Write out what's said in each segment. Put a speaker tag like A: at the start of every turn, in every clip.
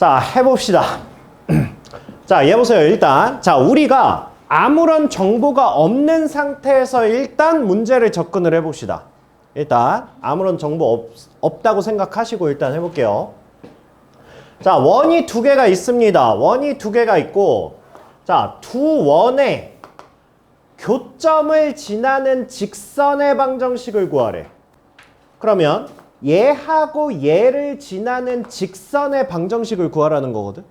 A: 자, 해봅시다. 자, 얘 보세요. 일단 자, 우리가 아무런 정보가 없는 상태에서 일단 문제를 접근을 해봅시다. 일단 아무런 정보 없다고 생각하시고 일단 해볼게요. 자, 원이 두 개가 있습니다. 원이 두 개가 있고, 자, 두 원의 교점을 지나는 직선의 방정식을 구하래. 그러면 얘하고 얘를 지나는 직선의 방정식을 구하라는 거거든.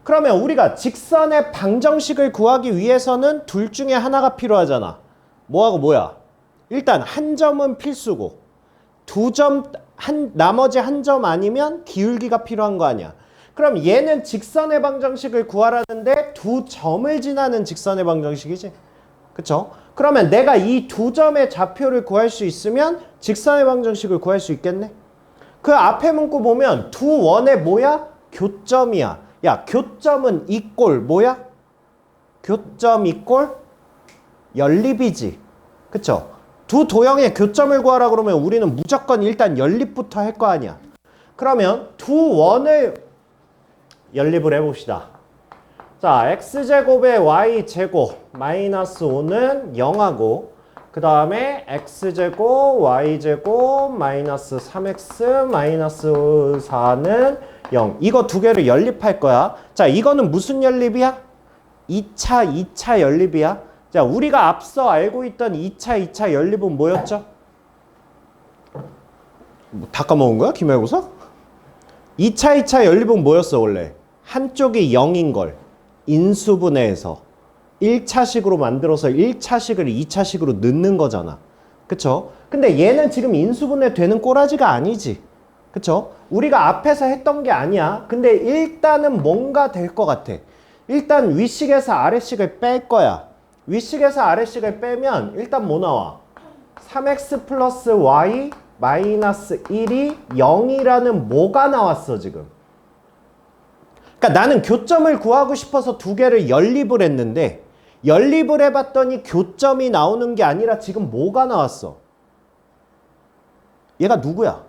A: 그러면 우리가 직선의 방정식을 구하기 위해서는 둘 중에 하나가 필요하잖아. 뭐하고 뭐야? 일단 한 점은 필수고 나머지 한 점 아니면 기울기가 필요한 거 아니야. 그럼 얘는 직선의 방정식을 구하라는데 두 점을 지나는 직선의 방정식이지. 그쵸? 그러면 내가 이 두 점의 좌표를 구할 수 있으면 직선의 방정식을 구할 수 있겠네? 그 앞에 문구 보면 두 원의 뭐야? 교점이야. 야, 교점은 이꼴 뭐야? 교점 이꼴 연립이지. 그쵸? 두 도형의 교점을 구하라 그러면 우리는 무조건 일단 연립부터 할 거 아니야. 그러면 두 원을 연립을 해봅시다. 자, x제곱에 y제곱 마이너스 5는 0하고 그 다음에 x제곱 y제곱 마이너스 3x 마이너스 4는 0. 이거 두 개를 연립할 거야. 자, 이거는 무슨 연립이야? 2차 연립이야. 자, 우리가 앞서 알고 있던 2차 연립은 뭐였죠? 다 까먹은 거야? 기말고사? 2차 연립은 뭐였어 원래? 한쪽이 0인 걸 인수분해해서 1차식으로 만들어서 1차식을 2차식으로 넣는 거잖아. 그쵸? 근데 얘는 지금 인수분해 되는 꼬라지가 아니지. 그쵸? 우리가 앞에서 했던 게 아니야. 근데 일단은 뭔가 될 것 같아. 일단 위식에서 아래식을 뺄 거야. 위식에서 아래식을 빼면 일단 뭐 나와? 3x 플러스 y 마이너스 1이 0이라는 뭐가 나왔어 지금. 그러니까 나는 교점을 구하고 싶어서 두 개를 연립을 했는데 연립을 해봤더니 교점이 나오는 게 아니라 지금 뭐가 나왔어? 얘가 누구야?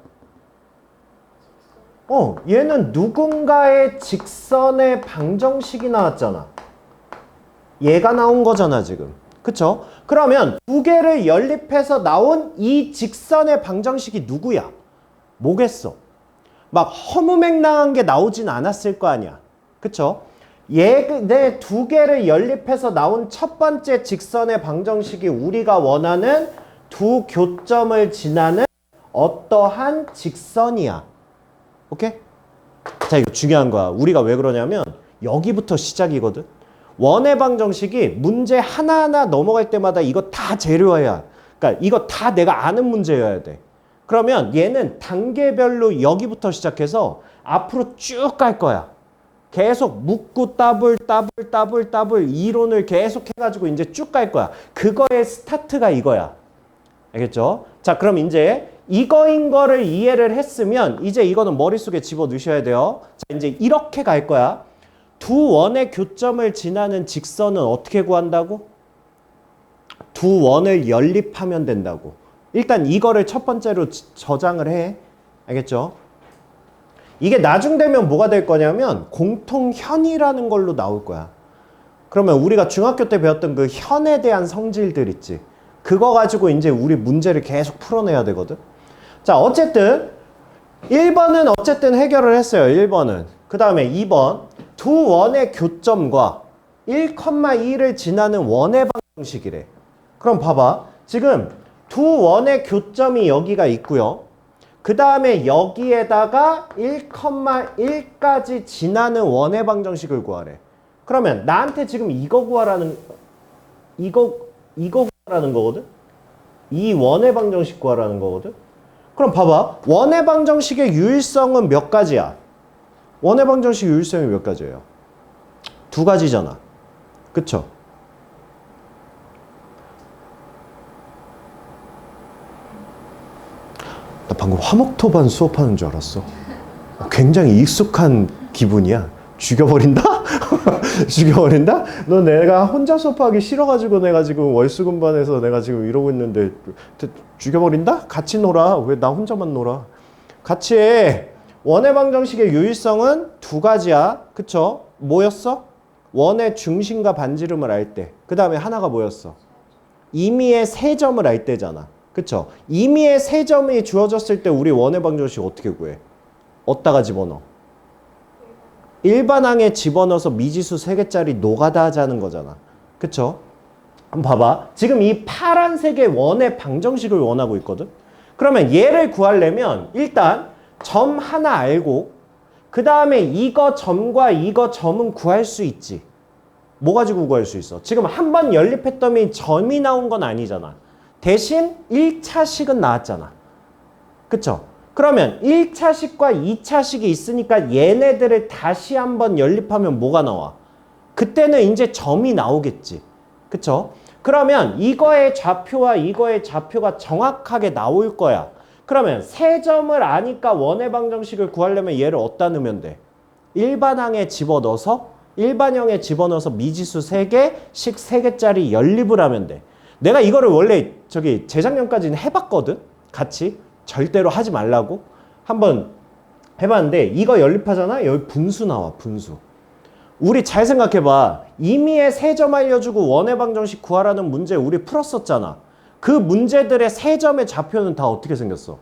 A: 얘는 누군가의 직선의 방정식이 나왔잖아. 얘가 나온 거잖아 지금. 그쵸? 그러면 두 개를 연립해서 나온 이 직선의 방정식이 누구야? 뭐겠어? 막 허무맹랑한 게 나오진 않았을 거 아니야. 그쵸? 내 두 개를 연립해서 나온 첫 번째 직선의 방정식이 우리가 원하는 두 교점을 지나는 어떠한 직선이야. 오케이? 자, 이거 중요한 거야. 우리가 왜 그러냐면 여기부터 시작이거든. 원의 방정식이 문제 하나하나 넘어갈 때마다 이거 다 재료야. 그러니까 이거 다 내가 아는 문제여야 돼. 그러면 얘는 단계별로 여기부터 시작해서 앞으로 쭉 갈 거야. 계속 묻고 따블 이론을 계속 해가지고 이제 쭉 갈 거야. 그거의 스타트가 이거야. 알겠죠? 자, 그럼 이제 이거인 거를 이해를 했으면 이제 이거는 머릿속에 집어 넣으셔야 돼요. 자, 이제 이렇게 갈 거야. 두 원의 교점을 지나는 직선은 어떻게 구한다고? 두 원을 연립하면 된다고. 일단 이거를 첫 번째로 저장을 해. 알겠죠? 이게 나중 되면 뭐가 될 거냐면 공통현이라는 걸로 나올 거야. 그러면 우리가 중학교 때 배웠던 그 현에 대한 성질들 있지. 그거 가지고 이제 우리 문제를 계속 풀어내야 되거든. 자, 어쨌든 1번은 어쨌든 해결을 했어요. 1번은. 그 다음에 2번. 두 원의 교점과 1,2를 지나는 원의 방정식이래. 그럼 봐봐. 지금 두 원의 교점이 여기가 있고요. 그 다음에 여기에다가 1,1까지 지나는 원의 방정식을 구하래. 그러면 나한테 지금 이거 구하라는 거거든? 이 원의 방정식 구하라는 거거든? 그럼 봐봐. 원의 방정식의 유일성은 몇 가지야? 원의 방정식 유일성이 몇 가지예요? 두 가지잖아. 그쵸? 나 방금 화목토반 수업하는 줄 알았어. 굉장히 익숙한 기분이야. 죽여버린다? 죽여버린다? 너 내가 혼자 수업하기 싫어가지고 내가 지금 월수금반에서 내가 지금 이러고 있는데 죽여버린다? 같이 놀아. 왜 나 혼자만 놀아? 같이 해. 원의 방정식의 유일성은 두 가지야. 그쵸? 뭐였어? 원의 중심과 반지름을 알 때. 그 다음에 하나가 뭐였어? 임의의 세점을 알 때잖아. 그쵸? 임의의 세점이 주어졌을 때 우리 원의 방정식 어떻게 구해? 어디다가 집어넣어? 일반항에 집어넣어서 미지수 3개짜리 노가다 하자는 거잖아. 그쵸? 한번 봐봐. 지금 이 파란색의 원의 방정식을 원하고 있거든? 그러면 얘를 구하려면 일단 점 하나 알고 그 다음에 이거 점과 이거 점은 구할 수 있지. 뭐 가지고 구할 수 있어? 지금 한 번 연립했더니 점이 나온 건 아니잖아. 대신 1차식은 나왔잖아. 그쵸? 그러면 1차식과 2차식이 있으니까 얘네들을 다시 한번 연립하면 뭐가 나와? 그때는 이제 점이 나오겠지. 그쵸? 그러면 이거의 좌표와 이거의 좌표가 정확하게 나올 거야. 그러면 세 점을 아니까 원의 방정식을 구하려면 얘를 어디다 넣으면 돼? 일반항에 집어넣어서 일반형에 집어넣어서 미지수 3개, 식 3개짜리 연립을 하면 돼. 내가 이거를 원래 재작년까지는 해봤거든? 같이. 절대로 하지 말라고. 한번 해봤는데 이거 연립하잖아? 여기 분수 나와, 분수. 우리 잘 생각해봐. 임의의 세점 알려주고 원의 방정식 구하라는 문제 우리 풀었었잖아. 그 문제들의 세점의 좌표는 다 어떻게 생겼어?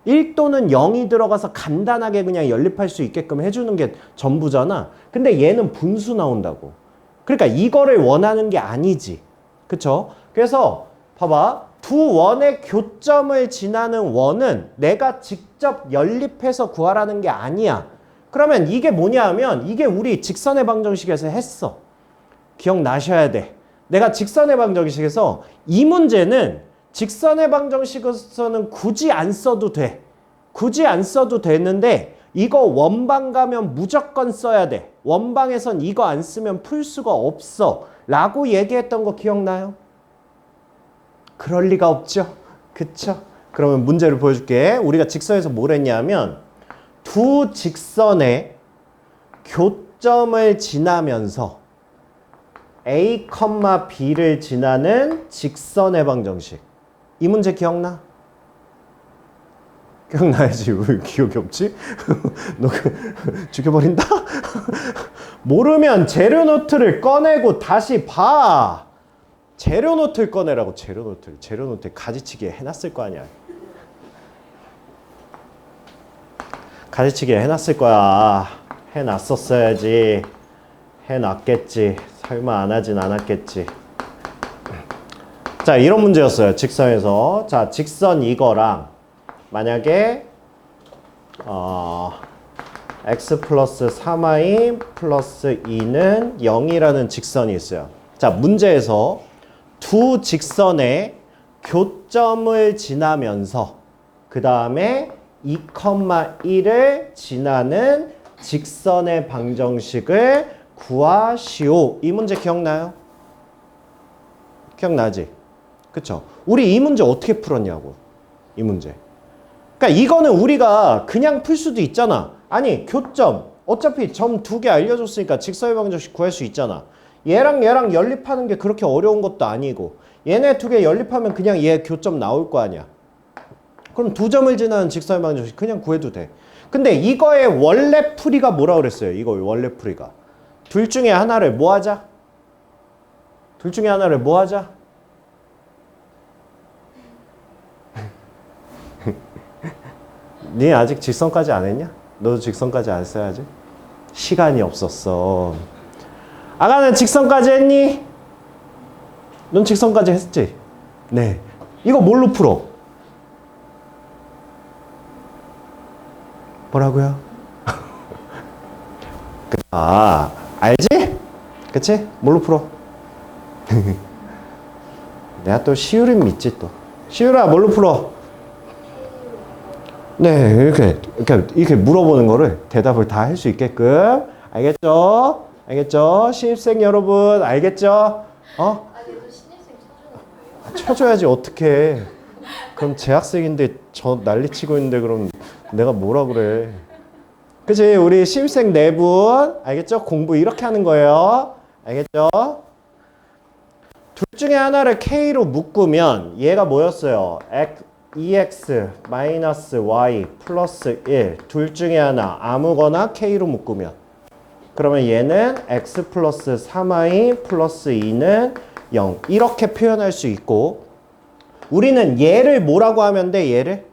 A: 1 또는 0이 들어가서 간단하게 그냥 연립할 수 있게끔 해주는 게 전부잖아. 근데 얘는 분수 나온다고. 그러니까 이거를 원하는 게 아니지. 그쵸? 그래서 봐봐. 두 원의 교점을 지나는 원은 내가 직접 연립해서 구하라는 게 아니야. 그러면 이게 뭐냐 하면 이게 우리 직선의 방정식에서 했어. 기억나셔야 돼. 내가 직선의 방정식에서 이 문제는 직선의 방정식에서는 굳이 안 써도 돼. 굳이 안 써도 되는데 이거 원방 가면 무조건 써야 돼. 원방에선 이거 안 쓰면 풀 수가 없어. 라고 얘기했던 거 기억나요? 그럴 리가 없죠. 그쵸? 그러면 문제를 보여줄게. 우리가 직선에서 뭘 했냐면 두 직선의 교점을 지나면서 A, B를 지나는 직선의 방정식. 이 문제 기억나? 기억나야지. 왜 기억이 없지? 너 죽여버린다? 모르면 재료노트를 꺼내고 다시 봐. 재료노트를 꺼내라고. 재료노트에 가지치기에 해놨을 거 아니야. 가지치기에 해놨을 거야. 해놨었어야지. 해놨겠지. 설마 안 하진 않았겠지. 자, 이런 문제였어요. 직선에서. 자, 직선 이거랑 만약에 x 플러스 3y 플러스 2는 0이라는 직선이 있어요. 자, 문제에서 두 직선의 교점을 지나면서 그 다음에 2, 1을 지나는 직선의 방정식을 구하시오. 이 문제 기억나요? 기억나지? 그쵸? 우리 이 문제 어떻게 풀었냐고. 이 문제. 그러니까 이거는 우리가 그냥 풀 수도 있잖아. 아니, 교점. 어차피 점 2개 알려줬으니까 직선의 방정식 구할 수 있잖아. 얘랑 얘랑 연립하는 게 그렇게 어려운 것도 아니고 얘네 2개 연립하면 그냥 얘 교점 나올 거 아니야. 그럼 2점을 지나는 직선의 방정식 그냥 구해도 돼. 근데 이거의 원래 풀이가 뭐라 그랬어요? 이거 원래 풀이가. 둘 중에 하나를 뭐 하자? 둘 중에 하나를 뭐 하자? 니 아직 직선까지 안 했냐? 너도 직선까지 안 써야지. 시간이 없었어. 아가는 직선까지 했니? 넌 직선까지 했지? 네. 이거 뭘로 풀어? 뭐라고요? 아, 알지? 그치? 뭘로 풀어? 내가 또 시우를 믿지 또. 시우라 뭘로 풀어? 네, 이렇게 물어보는 거를 대답을 다 할 수 있게끔. 알겠죠? 알겠죠? 신입생 여러분, 알겠죠? 어?
B: 아니, 그 신입생 쳐주는 거예요?
A: 쳐줘야지, 어떡해. 그럼 재학생인데 저 난리치고 있는데 그럼 내가 뭐라 그래. 그치? 우리 신입생 4분, 알겠죠? 공부 이렇게 하는 거예요. 알겠죠? 둘 중에 하나를 K로 묶으면 얘가 뭐였어요? 2x 마이너스 y 플러스 1 둘 중에 하나 아무거나 k로 묶으면 그러면 얘는 x 플러스 3y 플러스 2는 0 이렇게 표현할 수 있고 우리는 얘를 뭐라고 하면 돼?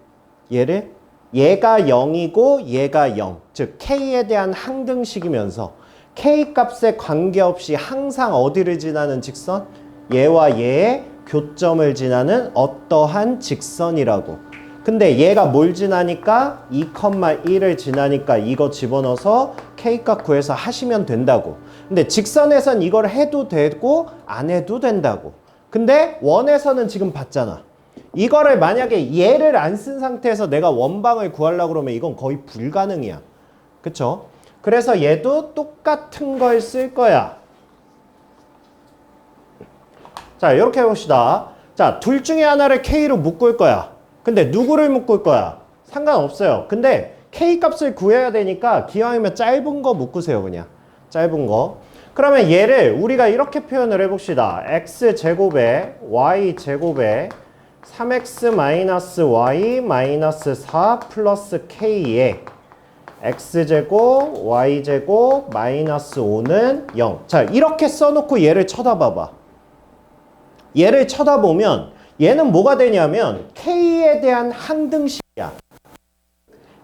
A: 얘가 0이고 얘가 0 즉 k에 대한 항등식이면서 k 값에 관계없이 항상 어디를 지나는 직선? 얘와 얘의 교점을 지나는 어떠한 직선이라고. 근데 얘가 뭘 지나니까 2,1을 지나니까 이거 집어넣어서 k값 구해서 하시면 된다고. 근데 직선에선 이걸 해도 되고 안 해도 된다고. 근데 원에서는 지금 봤잖아. 이거를 만약에 얘를 안 쓴 상태에서 내가 원방을 구하려고 그러면 이건 거의 불가능이야. 그쵸? 그래서 얘도 똑같은 걸 쓸 거야. 자, 이렇게 해봅시다. 자, 둘 중에 하나를 K로 묶을 거야. 근데 누구를 묶을 거야? 상관없어요. 근데 K 값을 구해야 되니까 기왕이면 짧은 거 묶으세요, 그냥. 짧은 거. 그러면 얘를 우리가 이렇게 표현을 해봅시다. X제곱에 Y제곱에 3x-y-4 플러스 K에 X제곱, Y제곱, 마이너스 5는 0. 자, 이렇게 써놓고 얘를 쳐다봐봐. 얘를 쳐다보면 얘는 뭐가 되냐면 K에 대한 항등식이야.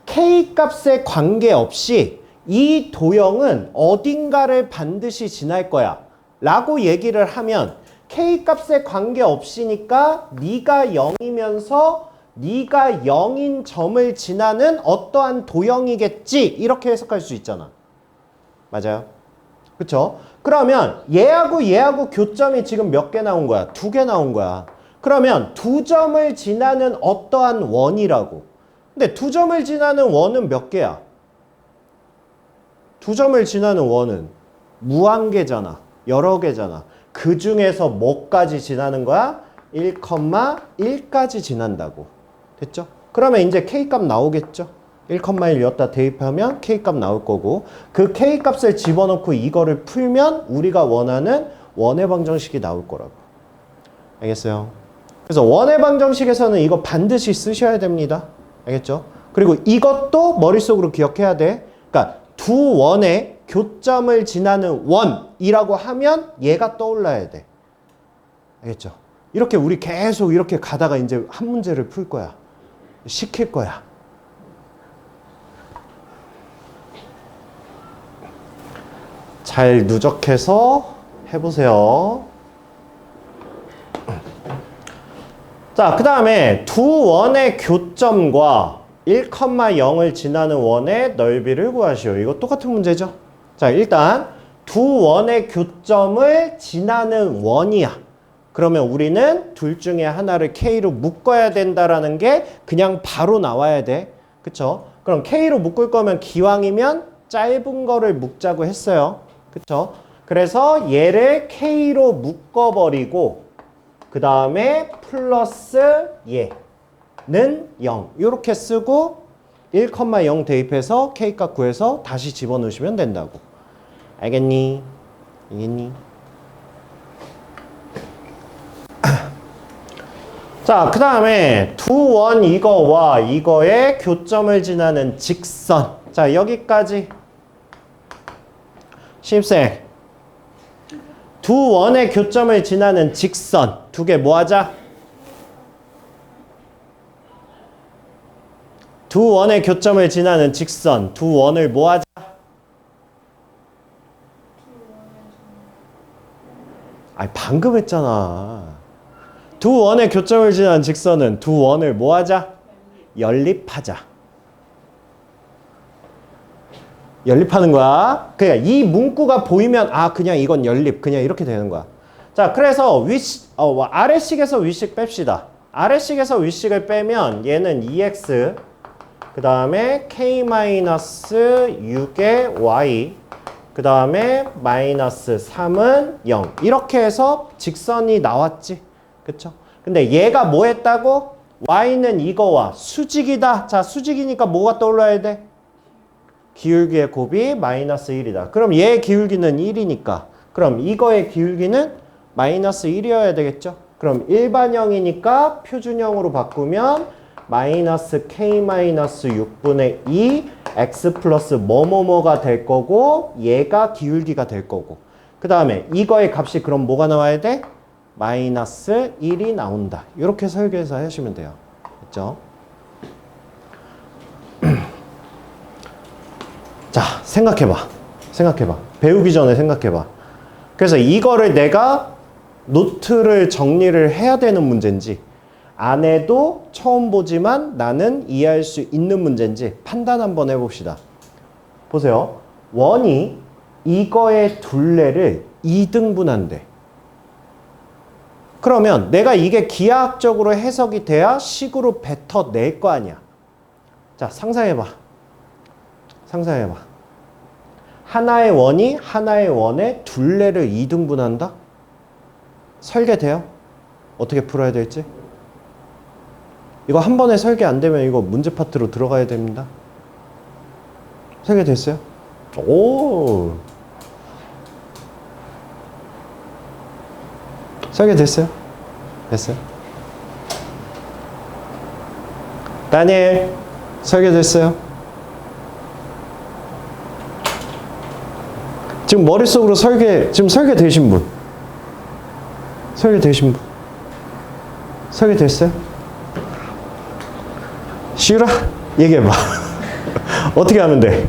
A: K 값에 관계없이 이 도형은 어딘가를 반드시 지날 거야 라고 얘기를 하면 K 값에 관계없이니까 네가 0이면서 네가 0인 점을 지나는 어떠한 도형이겠지 이렇게 해석할 수 있잖아. 맞아요? 그쵸? 그러면 얘하고 교점이 지금 몇 개 나온 거야? 2개 나온 거야. 그러면 2점을 지나는 어떠한 원이라고. 근데 2점을 지나는 원은 몇 개야? 2점을 지나는 원은 무한개잖아. 여러 개잖아. 그 중에서 뭐까지 지나는 거야? 1,1까지 지난다고. 됐죠? 그러면 이제 K값 나오겠죠? 1,1 여기다 대입하면 K값 나올 거고 그 K값을 집어넣고 이거를 풀면 우리가 원하는 원의 방정식이 나올 거라고. 알겠어요? 그래서 원의 방정식에서는 이거 반드시 쓰셔야 됩니다. 알겠죠? 그리고 이것도 머릿속으로 기억해야 돼. 그러니까 두 원의 교점을 지나는 원이라고 하면 얘가 떠올라야 돼. 알겠죠? 이렇게 우리 계속 이렇게 가다가 이제 한 문제를 풀 거야. 시킬 거야. 잘 누적해서 해보세요. 자, 그 다음에 두 원의 교점과 1,0을 지나는 원의 넓이를 구하시오. 이거 똑같은 문제죠. 자, 일단 두 원의 교점을 지나는 원이야. 그러면 우리는 둘 중에 하나를 K로 묶어야 된다라는 게 그냥 바로 나와야 돼. 그쵸? 그럼 K로 묶을 거면 기왕이면 짧은 거를 묶자고 했어요. 그쵸? 그래서 얘를 K로 묶어버리고 그 다음에 플러스 얘는 0 이렇게 쓰고 1,0 대입해서 K값 구해서 다시 집어넣으시면 된다고. 알겠니? 알겠니? 자, 그 다음에 두 원 이거와 이거의 교점을 지나는 직선. 자, 여기까지. 신입생. 두 원의 교점을 지나는 직선. 두 개 뭐 하자? 두 원의 교점을 지나는 직선. 두 원을 뭐 하자? 아니, 방금 했잖아. 두 원의 교점을 지나는 직선은 두 원을 뭐 하자? 연립하자. 연립하는 거야. 그러니까 이 문구가 보이면 아 그냥 이건 연립 그냥 이렇게 되는 거야. 자, 그래서 아래식에서 위식 뺍시다. 아래식에서 위식을 빼면 얘는 2x 그 다음에 k-6의 y 그 다음에 마이너스 3은 0 이렇게 해서 직선이 나왔지. 그쵸? 근데 얘가 뭐 했다고? y는 이거와 수직이다. 자, 수직이니까 뭐가 떠올라야 돼? 기울기의 곱이 마이너스 1이다. 그럼 얘의 기울기는 1이니까. 그럼 이거의 기울기는 마이너스 1이어야 되겠죠? 그럼 일반형이니까 표준형으로 바꾸면 마이너스 k 마이너스 6분의 2 x 플러스 뭐뭐뭐가 될 거고 얘가 기울기가 될 거고 그 다음에 이거의 값이 그럼 뭐가 나와야 돼? 마이너스 1이 나온다. 이렇게 설계해서 하시면 돼요. 됐죠? 자, 생각해봐. 배우기 전에 생각해봐. 그래서 이거를 내가 노트를 정리를 해야 되는 문제인지 안 해도 처음 보지만 나는 이해할 수 있는 문제인지 판단 한번 해봅시다. 보세요. 원이 이거의 둘레를 2등분한대. 그러면 내가 이게 기하학적으로 해석이 돼야 식으로 뱉어낼 거 아니야. 자, 상상해봐. 하나의 원이 하나의 원의 둘레를 2등분한다? 설계돼요? 어떻게 풀어야 될지? 이거 한 번에 설계 안 되면 이거 문제 파트로 들어가야 됩니다. 설계됐어요? 오! 설계됐어요? 됐어요? 다니엘, 설계됐어요? 지금 머릿속으로 지금 설계되신 분? 설계됐어요? 시우라, 얘기해봐. 어떻게 하면 돼?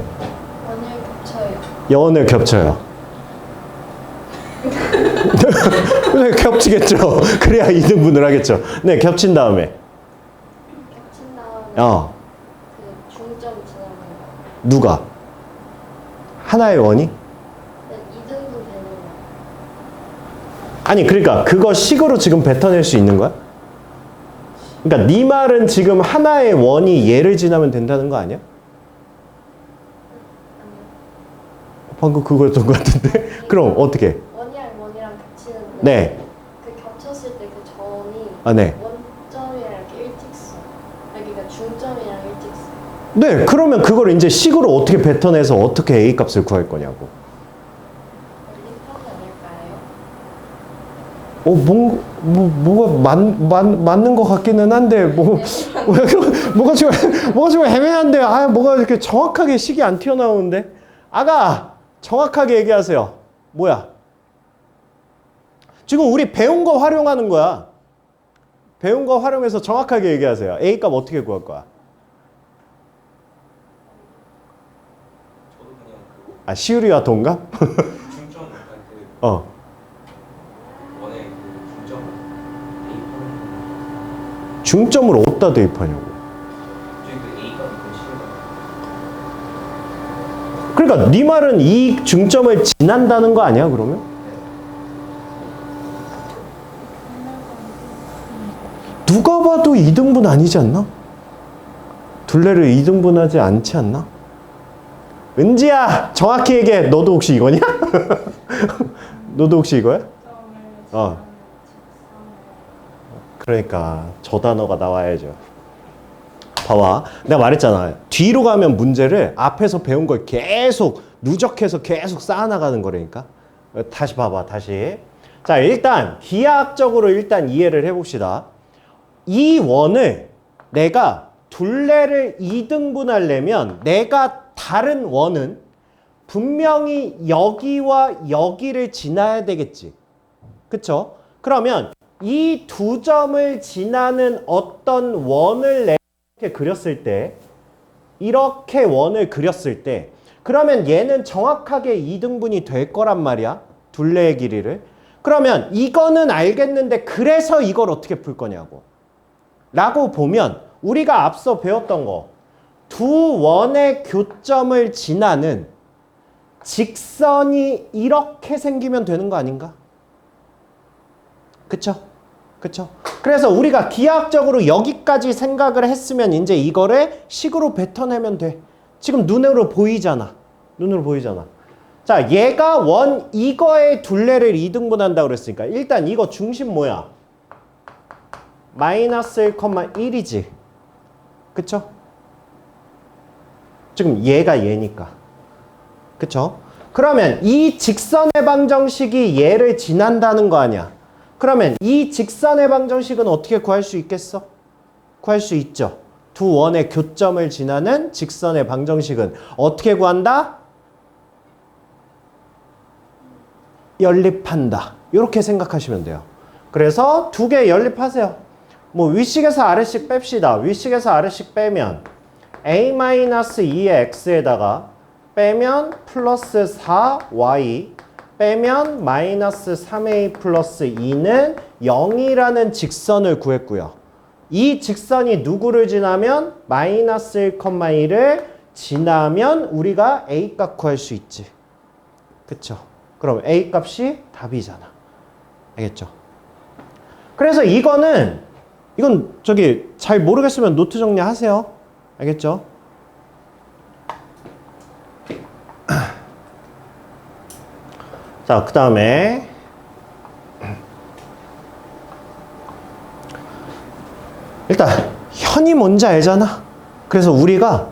B: 원을 겹쳐요.
A: 원을 겹쳐요. 네, 겹치겠죠. 그래야 2등분을 하겠죠. 네, 겹친 다음에.
B: 겹친 다음에 그 중점 지나는 거.
A: 누가? 하나의 원이?
B: 네, 2등분 되는 거.
A: 아니, 그러니까 그거 식으로 지금 뱉어낼 수 있는 거야? 그러니까 네 말은 지금 하나의 원이 얘를 지나면 된다는 거 아니야? 방금 그거였던 것 같은데? 그럼 어떻게?
B: 원이랑 원이랑 겹치는데
A: 네.
B: 그 겹쳤을 때 그 점이
A: 네.
B: 원점이랑 이렇게 일직선. 그러니까 중점이랑 일직선.
A: 네, 그러면 그걸 이제 식으로 어떻게 뱉어내서 어떻게 A 값을 구할 거냐고.
B: 원리편이 아닐까요?
A: 뭐가 맞는 것 같기는 한데, 뭐가 지금 애매한데, 뭐가 이렇게 정확하게 식이 안 튀어나오는데? 아가, 정확하게 얘기하세요. 뭐야? 지금 우리 배운 거 활용하는 거야. 배운 거 활용해서 정확하게 얘기하세요. A 값 어떻게 구할 거야?
C: 저도 그냥
A: 시우리와 동갑?
C: 중점 약간 원의 중점을 대입하는
A: 중점을 어디다 대입하냐고.
C: 저희 그 A가 있고 C가
A: 그러니까 네 말은 이 중점을 지난다는 거 아니야, 그러면? 누가 봐도 2등분 아니지 않나? 둘레를 2등분하지 않지 않나? 은지야, 정확히 얘기해. 너도 혹시 이거냐? 너도 혹시 이거야? 그러니까 저 단어가 나와야죠. 봐봐. 내가 말했잖아. 뒤로 가면 문제를 앞에서 배운 걸 계속 누적해서 계속 쌓아나가는 거라니까. 다시 봐봐. 다시. 자, 일단 기하학적으로 일단 이해를 해봅시다. 이 원을 내가 둘레를 2등분하려면 내가 다른 원은 분명히 여기와 여기를 지나야 되겠지. 그쵸? 그러면 이 두 점을 지나는 어떤 원을 이렇게 그렸을 때, 이렇게 원을 그렸을 때, 그러면 얘는 정확하게 2등분이 될 거란 말이야. 둘레의 길이를. 그러면 이거는 알겠는데 그래서 이걸 어떻게 풀 거냐고. 라고 보면 우리가 앞서 배웠던 거, 두 원의 교점을 지나는 직선이 이렇게 생기면 되는 거 아닌가? 그쵸? 그래서 우리가 기하학적으로 여기까지 생각을 했으면 이제 이거를 식으로 뱉어내면 돼. 지금 눈으로 보이잖아. 자, 얘가 원 이거의 둘레를 2등분한다고 그랬으니까 일단 이거 중심 뭐야? 마이너스 1,1이지. 그쵸? 지금 얘가 얘니까. 그쵸? 그러면 이 직선의 방정식이 얘를 지난다는 거 아니야. 그러면 이 직선의 방정식은 어떻게 구할 수 있겠어? 구할 수 있죠. 두 원의 교점을 지나는 직선의 방정식은 어떻게 구한다? 연립한다. 이렇게 생각하시면 돼요. 그래서 두 개 연립하세요. 뭐 윗식에서 아래식 뺍시다. 윗식에서 아래식 빼면 a-2의 x에다가 빼면 플러스 4y 빼면 마이너스 3a 플러스 2는 0이라는 직선을 구했고요. 이 직선이 누구를 지나면 마이너스 1,2를 지나면 우리가 a 값 구할 수 있지. 그쵸? 그럼 a 값이 답이잖아. 알겠죠? 그래서 이건 저기 잘 모르겠으면 노트 정리하세요. 알겠죠? 자, 그 다음에 일단 현이 뭔지 알잖아. 그래서 우리가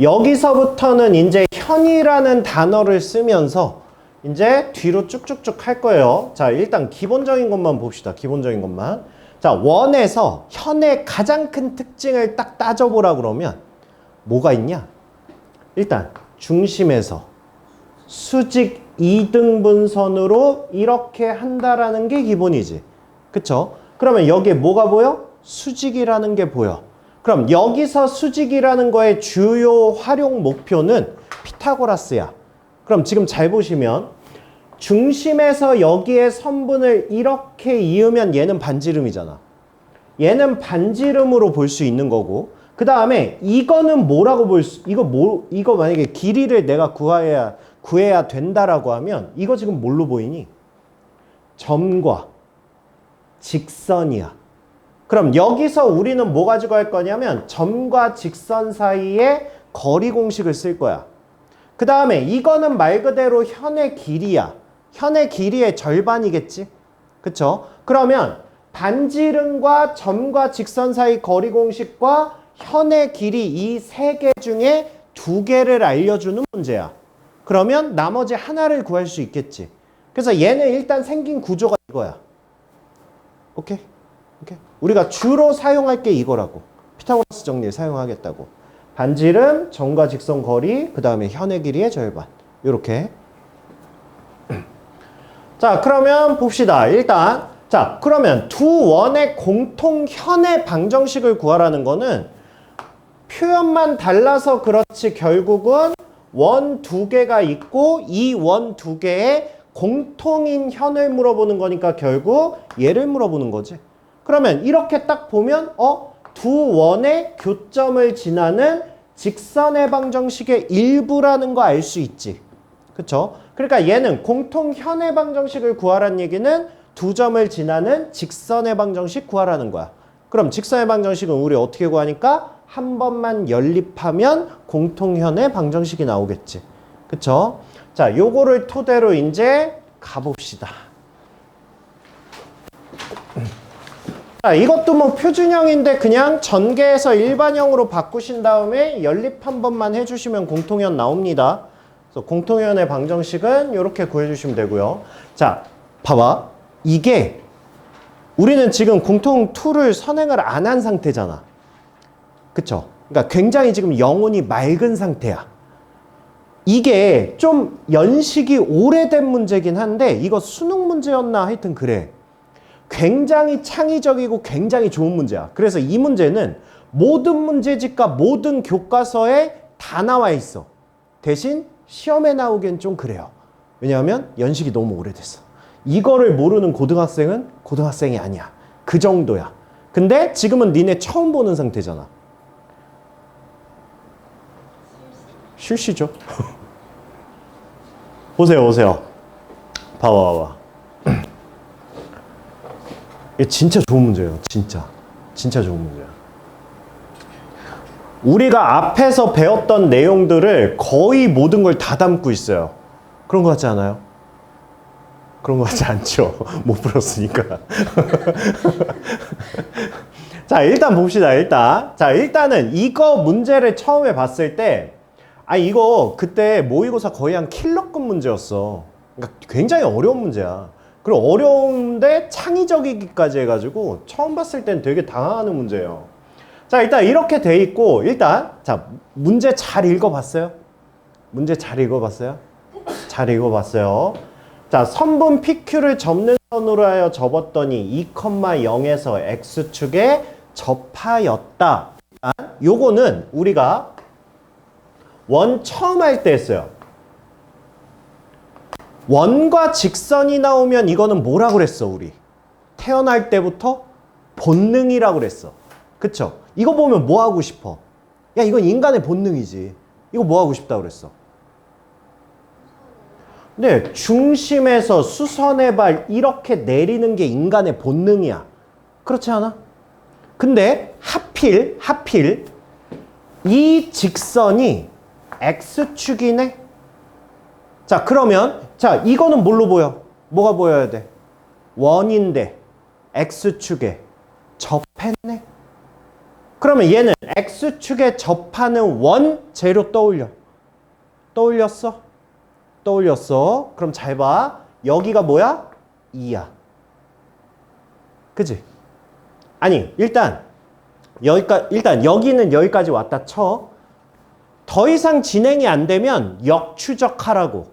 A: 여기서부터는 이제 현이라는 단어를 쓰면서 이제 뒤로 쭉쭉쭉 할 거예요. 자, 일단 기본적인 것만 봅시다. 기본적인 것만. 자, 원에서 현의 가장 큰 특징을 딱 따져보라 그러면 뭐가 있냐? 일단 중심에서 수직 2등분선으로 이렇게 한다라는 게 기본이지. 그쵸? 그러면 여기에 뭐가 보여? 수직이라는 게 보여. 그럼 여기서 수직이라는 거의 주요 활용 목표는 피타고라스야. 그럼 지금 잘 보시면 중심에서 여기에 선분을 이렇게 이으면 얘는 반지름이잖아. 얘는 반지름으로 볼 수 있는 거고, 그 다음에 이거는 뭐라고 이거 만약에 길이를 내가 구해야 된다라고 하면 이거 지금 뭘로 보이니? 점과 직선이야. 그럼 여기서 우리는 뭐 가지고 할 거냐면 점과 직선 사이에 거리 공식을 쓸 거야. 그 다음에 이거는 말 그대로 현의 길이야. 현의 길이의 절반이겠지? 그쵸? 그러면 반지름과 점과 직선 사이 거리 공식과 현의 길이 이 세 개 중에 두 개를 알려주는 문제야. 그러면 나머지 하나를 구할 수 있겠지. 그래서 얘는 일단 생긴 구조가 이거야. 오케이? 오케이? 우리가 주로 사용할 게 이거라고. 피타고라스 정리를 사용하겠다고. 반지름, 점과 직선 거리, 그 다음에 현의 길이의 절반. 요렇게. 자, 그러면 봅시다. 일단 자, 그러면 두 원의 공통현의 방정식을 구하라는 거는 표현만 달라서 그렇지 결국은 원 두 개가 있고 이 원 두 개의 공통인 현을 물어보는 거니까 결국 얘를 물어보는 거지. 그러면 이렇게 딱 보면 두 원의 교점을 지나는 직선의 방정식의 일부라는 거 알 수 있지. 그쵸? 그러니까 얘는 공통현의 방정식을 구하라는 얘기는 두 점을 지나는 직선의 방정식 구하라는 거야. 그럼 직선의 방정식은 우리 어떻게 구하니까? 한 번만 연립하면 공통현의 방정식이 나오겠지. 그쵸? 자, 요거를 토대로 이제 가봅시다. 자, 이것도 뭐 표준형인데 그냥 전개해서 일반형으로 바꾸신 다음에 연립 한 번만 해주시면 공통현 나옵니다. 그래서 공통현의 방정식은 이렇게 구해주시면 되고요. 자, 봐봐. 이게 우리는 지금 공통 2를 선행을 안 한 상태잖아. 그쵸? 그러니까 굉장히 지금 영혼이 맑은 상태야. 이게 좀 연식이 오래된 문제긴 한데 이거 수능 문제였나 하여튼 그래. 굉장히 창의적이고 굉장히 좋은 문제야. 그래서 이 문제는 모든 문제집과 모든 교과서에 다 나와 있어. 대신 시험에 나오기엔 좀 그래요. 왜냐하면 연식이 너무 오래됐어. 이거를 모르는 고등학생은 고등학생이 아니야. 그 정도야. 근데 지금은 니네 처음 보는 상태잖아. 실시죠. 보세요. 봐봐. 이게 진짜 좋은 문제예요. 진짜 좋은 문제야. 우리가 앞에서 배웠던 내용들을 거의 모든 걸 다 담고 있어요. 그런 거 같지 않아요? 그런 거 같지 않죠? 못 풀었으니까. 자, 일단 봅시다. 일단은 이거 문제를 처음에 봤을 때 이거 그때 모의고사 거의 한 킬러급 문제였어. 그러니까 굉장히 어려운 문제야. 그리고 어려운데 창의적이기까지 해가지고 처음 봤을 땐 되게 당황하는 문제예요. 자, 일단 이렇게 돼 있고, 일단, 자, 문제 잘 읽어봤어요? 문제 잘 읽어봤어요? 잘 읽어봤어요. 자, 선분 PQ를 접는 선으로 하여 접었더니 2,0에서 X축에 접하였다. 요거는 우리가 원 처음 할 때 했어요. 원과 직선이 나오면 이거는 뭐라고 그랬어, 우리? 태어날 때부터 본능이라고 그랬어. 그쵸? 이거 보면 뭐 하고 싶어? 야, 이건 인간의 본능이지. 이거 뭐 하고 싶다고 그랬어? 네, 중심에서 수선의 발 이렇게 내리는 게 인간의 본능이야. 그렇지 않아? 근데 하필 이 직선이 X축이네? 자, 그러면 자, 이거는 뭘로 보여? 뭐가 보여야 돼? 원인데 X축에 접했네? 그러면 얘는 X축에 접하는 원 재료 떠올려. 떠올렸어? 떠올렸어. 그럼 잘 봐. 여기가 뭐야? 2야. 그지? 아니, 일단 여기는 여기까지 왔다 쳐. 더 이상 진행이 안 되면 역추적하라고.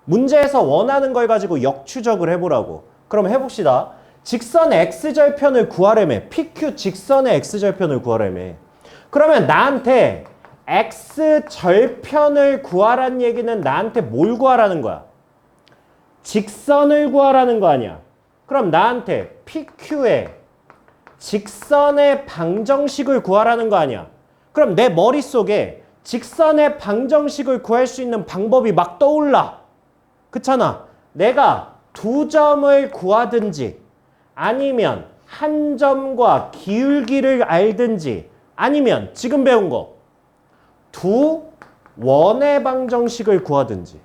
A: 문제에서 원하는 걸 가지고 역추적을 해보라고. 그럼 해봅시다. 직선 X절편을 구하려면 PQ 직선의 X절편을 구하려면 그러면 나한테 X절편을 구하라는 얘기는 나한테 뭘 구하라는 거야? 직선을 구하라는 거 아니야. 그럼 나한테 PQ의 직선의 방정식을 구하라는 거 아니야. 그럼 내 머릿속에 직선의 방정식을 구할 수 있는 방법이 막 떠올라. 그렇잖아. 내가 두 점을 구하든지 아니면 한 점과 기울기를 알든지 아니면 지금 배운 거 두 원의 방정식을 구하든지.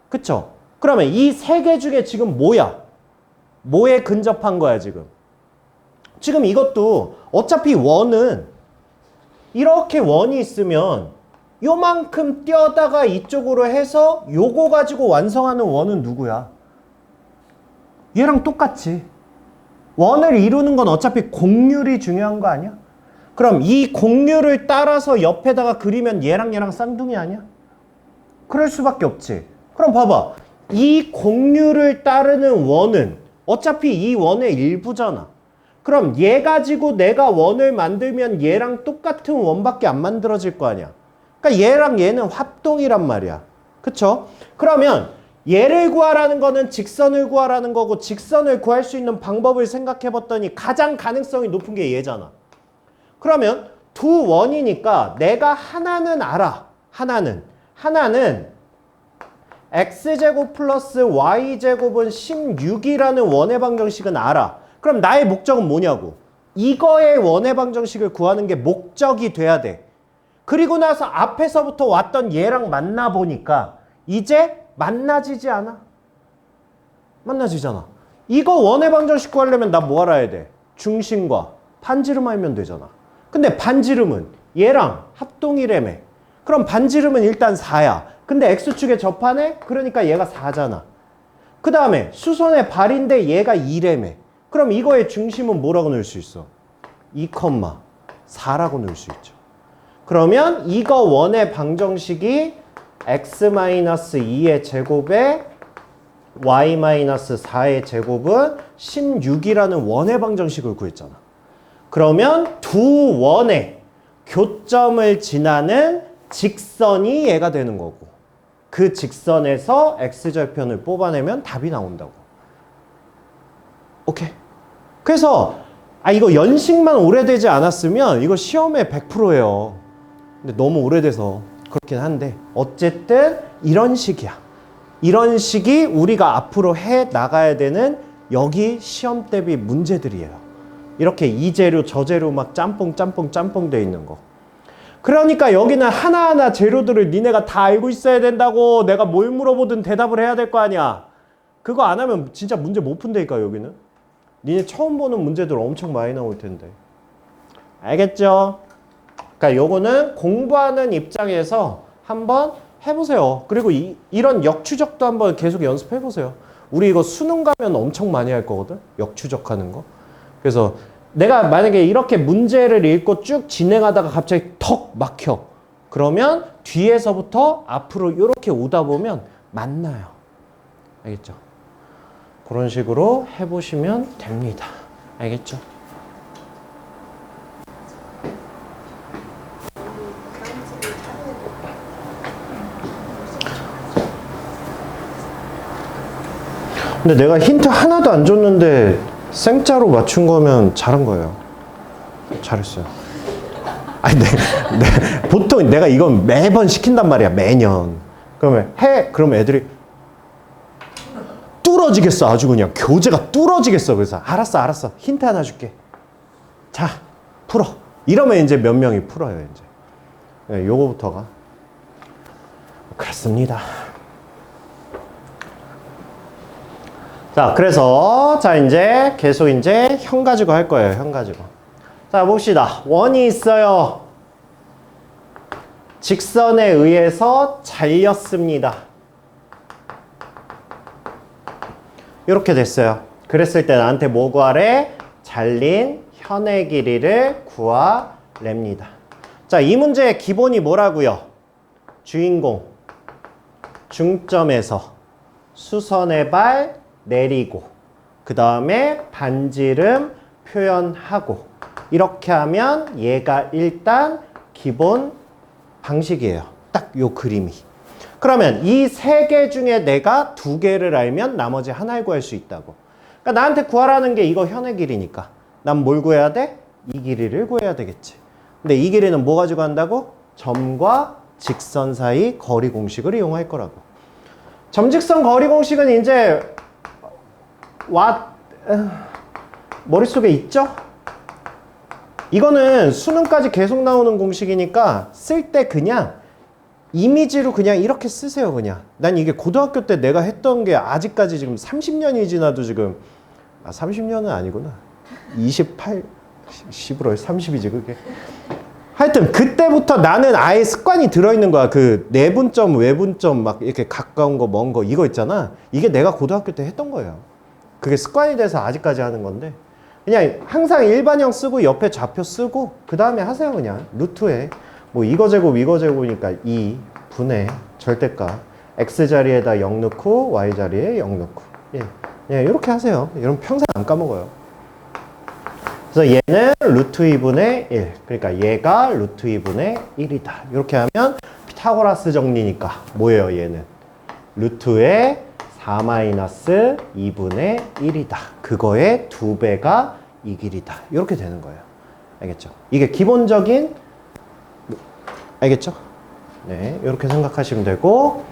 A: 그쵸? 그러면 이 세 개 중에 지금 뭐야? 뭐에 근접한 거야 지금? 지금 이것도 어차피 원은 이렇게 원이 있으면 요만큼 띄어다가 이쪽으로 해서 요거 가지고 완성하는 원은 누구야? 얘랑 똑같지. 원을 이루는 건 어차피 곡률이 중요한 거 아니야? 그럼 이 곡률을 따라서 옆에다가 그리면 얘랑 쌍둥이 아니야? 그럴 수밖에 없지. 그럼 봐봐. 이 곡률을 따르는 원은 어차피 이 원의 일부잖아. 그럼 얘 가지고 내가 원을 만들면 얘랑 똑같은 원밖에 안 만들어질 거 아니야. 그러니까 얘랑 얘는 합동이란 말이야. 그쵸? 그러면 얘를 구하라는 거는 직선을 구하라는 거고 직선을 구할 수 있는 방법을 생각해 봤더니 가장 가능성이 높은 게 얘잖아. 그러면 두 원이니까 내가 하나는 알아. 하나는 x제곱 플러스 y제곱은 16이라는 원의 방정식은 알아. 그럼 나의 목적은 뭐냐고. 이거의 원의 방정식을 구하는 게 목적이 돼야 돼. 그리고 나서 앞에서부터 왔던 얘랑 만나보니까 이제 만나지지 않아? 만나지잖아. 이거 원의 방정식 구하려면 나 뭐 알아야 돼? 중심과 반지름 알면 되잖아. 근데 반지름은 얘랑 합동이라며. 그럼 반지름은 일단 4야. 근데 X축에 접하네? 그러니까 얘가 4잖아. 그 다음에 수선의 발인데 얘가 2라며. 그럼 이거의 중심은 뭐라고 넣을 수 있어? 2,4라고 넣을 수 있죠. 그러면 이거 원의 방정식이 x-2의 제곱에 y-4의 제곱은 16이라는 원의 방정식을 구했잖아. 그러면 두 원의 교점을 지나는 직선이 얘가 되는 거고 그 직선에서 x절편을 뽑아내면 답이 나온다고. 오케이. 그래서 이거 연식만 오래되지 않았으면 이거 시험에 100%예요. 근데 너무 오래돼서 그렇긴 한데 어쨌든 이런 식이야. 이런 식이 우리가 앞으로 해 나가야 되는 여기 시험 대비 문제들이에요. 이렇게 이 재료 저 재료 막 짬뽕 돼 있는 거. 그러니까 여기는 하나하나 재료들을 니네가 다 알고 있어야 된다고. 내가 뭘 물어보든 대답을 해야 될 거 아니야. 그거 안 하면 진짜 문제 못 푼다니까. 여기는 니네 처음 보는 문제들 엄청 많이 나올 텐데. 알겠죠? 그러니까 요거는 공부하는 입장에서 한번 해보세요. 그리고 이런 역추적도 한번 계속 연습해보세요. 우리 이거 수능 가면 엄청 많이 할 거거든. 역추적하는 거. 그래서 내가 만약에 이렇게 문제를 읽고 쭉 진행하다가 갑자기 턱 막혀. 그러면 뒤에서부터 앞으로 이렇게 오다 보면 만나요. 알겠죠? 그런 식으로 해보시면 됩니다. 알겠죠? 근데 내가 힌트 하나도 안 줬는데 생짜로 맞춘 거면 잘한 거예요. 잘했어요. 아니, 보통 내가 이건 매번 시킨단 말이야, 매년. 그러면 그러면 애들이 뚫어지겠어. 아주 그냥 교재가 뚫어지겠어. 그래서 알았어. 힌트 하나 줄게. 자, 풀어. 이러면 이제 몇 명이 풀어요, 이제. 네, 요거부터가. 그렇습니다. 자, 그래서 이제 계속 이제 형 가지고 할 거예요. 형 가지고. 자, 봅시다. 원이 있어요. 직선에 의해서 잘렸습니다. 이렇게 됐어요. 그랬을 때 나한테 뭐 구하래? 잘린 현의 길이를 구하랍니다. 자, 이 문제의 기본이 뭐라고요? 주인공, 중점에서 수선의 발 내리고, 그 다음에 반지름 표현하고, 이렇게 하면 얘가 일단 기본 방식이에요. 딱 요 그림이. 그러면 이 세 개 중에 내가 두 개를 알면 나머지 하나를 구할 수 있다고. 그러니까 나한테 구하라는 게 이거 현의 길이니까 난 뭘 구해야 돼? 이 길이를 구해야 되겠지. 근데 이 길이는 뭐 가지고 한다고? 점과 직선 사이 거리 공식을 이용할 거라고. 점직선 거리 공식은 이제 머릿속에 있죠? 이거는 수능까지 계속 나오는 공식이니까 쓸 때 그냥 이미지로 그냥 이렇게 쓰세요. 그냥 난 이게 고등학교 때 내가 했던 게 아직까지 지금 30년이 지나도 지금 30년은 아니구나. 28 11월 30이지 그게. 하여튼 그때부터 나는 아예 습관이 들어있는 거야. 그 내분점 외분점 막 이렇게 가까운 거 먼 거 이거 있잖아. 이게 내가 고등학교 때 했던 거예요. 그게 습관이 돼서 아직까지 하는 건데, 그냥 항상 일반형 쓰고 옆에 좌표 쓰고 그 다음에 하세요. 그냥 루트에 뭐 이거 제곱 이거 제곱이니까 2 분의 절대값 x 자리에다 0 넣고 y 자리에 0 넣고, 예, 이렇게 하세요. 이러면 평생 안 까먹어요. 그래서 얘는 루트 2분의 1, 그러니까 얘가 루트 2분의 1이다. 이렇게 하면 피타고라스 정리니까 뭐예요? 얘는 루트의 4-2분의 1이다. 그거의 2배가 이 길이다. 이렇게 되는 거예요. 알겠죠? 이게 기본적인, 알겠죠? 네, 이렇게 생각하시면 되고,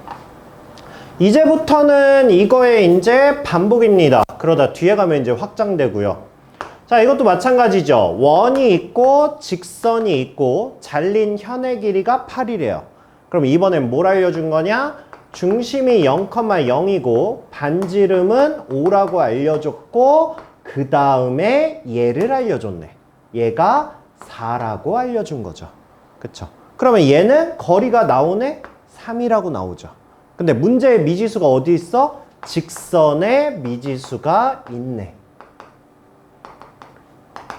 A: 이제부터는 이거의 이제 반복입니다. 그러다 뒤에 가면 이제 확장되고요. 자, 이것도 마찬가지죠. 원이 있고 직선이 있고 잘린 현의 길이가 8이래요. 그럼 이번엔 뭘 알려준 거냐? 중심이 0,0이고 반지름은 5라고 알려줬고, 그 다음에 얘를 알려줬네. 얘가 4라고 알려준 거죠. 그쵸? 그러면 얘는 거리가 나오네? 3이라고 나오죠. 근데 문제의 미지수가 어디 있어? 직선에 미지수가 있네.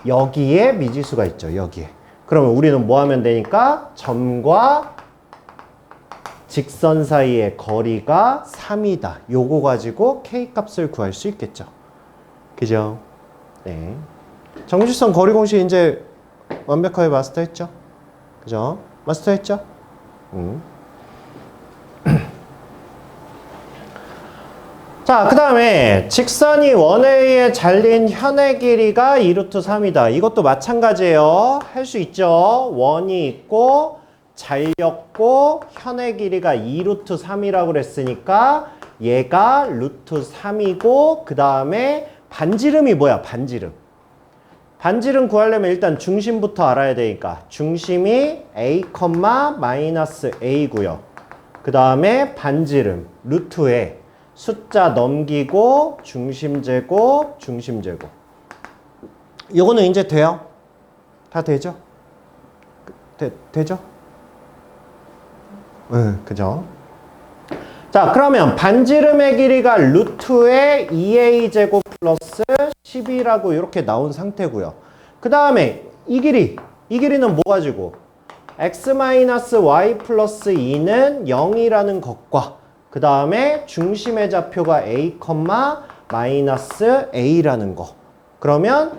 A: 여기에 미지수가 있죠. 여기에. 그러면 우리는 뭐 하면 되니까? 점과 직선 사이의 거리가 3이다. 요거 가지고 K 값을 구할 수 있겠죠. 그죠? 네. 정직선 거리 공식 이제 완벽하게 마스터했죠? 그죠? 마스터했죠? 자, 그 다음에 직선이 원에 의해 잘린 현의 길이가 2루트 3이다. 이것도 마찬가지예요. 할 수 있죠. 원이 있고 잘렸고 현의 길이가 2루트 3이라고 그랬으니까 얘가 루트 3이고, 그 다음에 반지름이 뭐야? 반지름. 반지름 구하려면 일단 중심부터 알아야 되니까 중심이 a, A고요. 그 다음에 반지름 루트에 숫자 넘기고 중심제곱, 중심제곱. 요거는 이제 돼요? 다 되죠? 되죠? 그죠? 자, 그러면 반지름의 길이가 루트의 2a제곱 플러스 10이라고 이렇게 나온 상태고요. 그 다음에 이 길이는 뭐 가지고? x-y 플러스 2는 0이라는 것과 그 다음에 중심의 좌표가 a, 마이너스 a라는 거. 그러면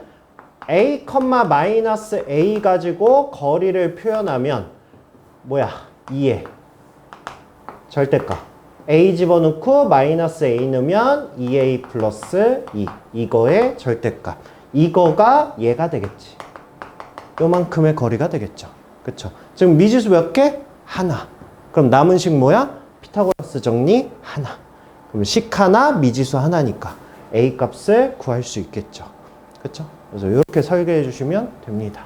A: a, 마이너스 a 가지고 거리를 표현하면 뭐야? 2의 절대값. a 집어넣고 마이너스 a 넣으면 2a 플러스 2. 이거의 절대값. 이거가 얘가 되겠지. 요만큼의 거리가 되겠죠. 그쵸? 지금 미지수 몇 개? 하나. 그럼 남은 식 뭐야? 피타고라스 정리 하나. 그럼 식 하나, 미지수 하나니까 a 값을 구할 수 있겠죠. 그쵸? 그래서 이렇게 설계해 주시면 됩니다.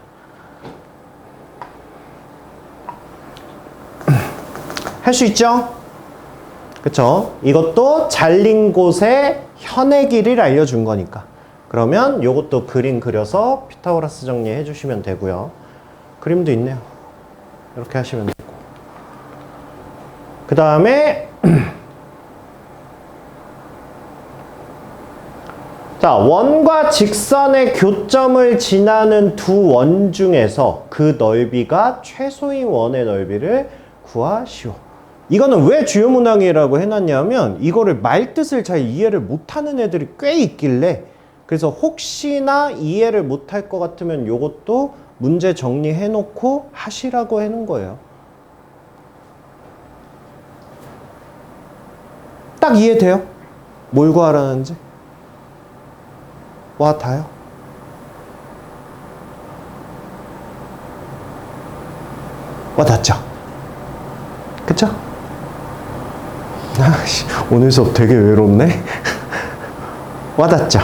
A: 할 수 있죠? 그쵸? 이것도 잘린 곳에 현의 길이를 알려준 거니까. 그러면 이것도 그림 그려서 피타고라스 정리해 주시면 되고요. 그림도 있네요. 이렇게 하시면 되고. 그 다음에 자, 원과 직선의 교점을 지나는 두 원 중에서 그 넓이가 최소인 원의 넓이를 구하시오. 이거는 왜 주요 문항이라고 해놨냐면 이거를 말뜻을 잘 이해를 못하는 애들이 꽤 있길래 그래서 혹시나 이해를 못할 것 같으면 요것도 문제 정리해 놓고 하시라고 해놓은 거예요. 딱 이해돼요? 뭘 구하라는지? 와, 다요? 와, 닿죠? 그쵸? 아씨, 오늘 수업 되게 외롭네? 와, 닿죠?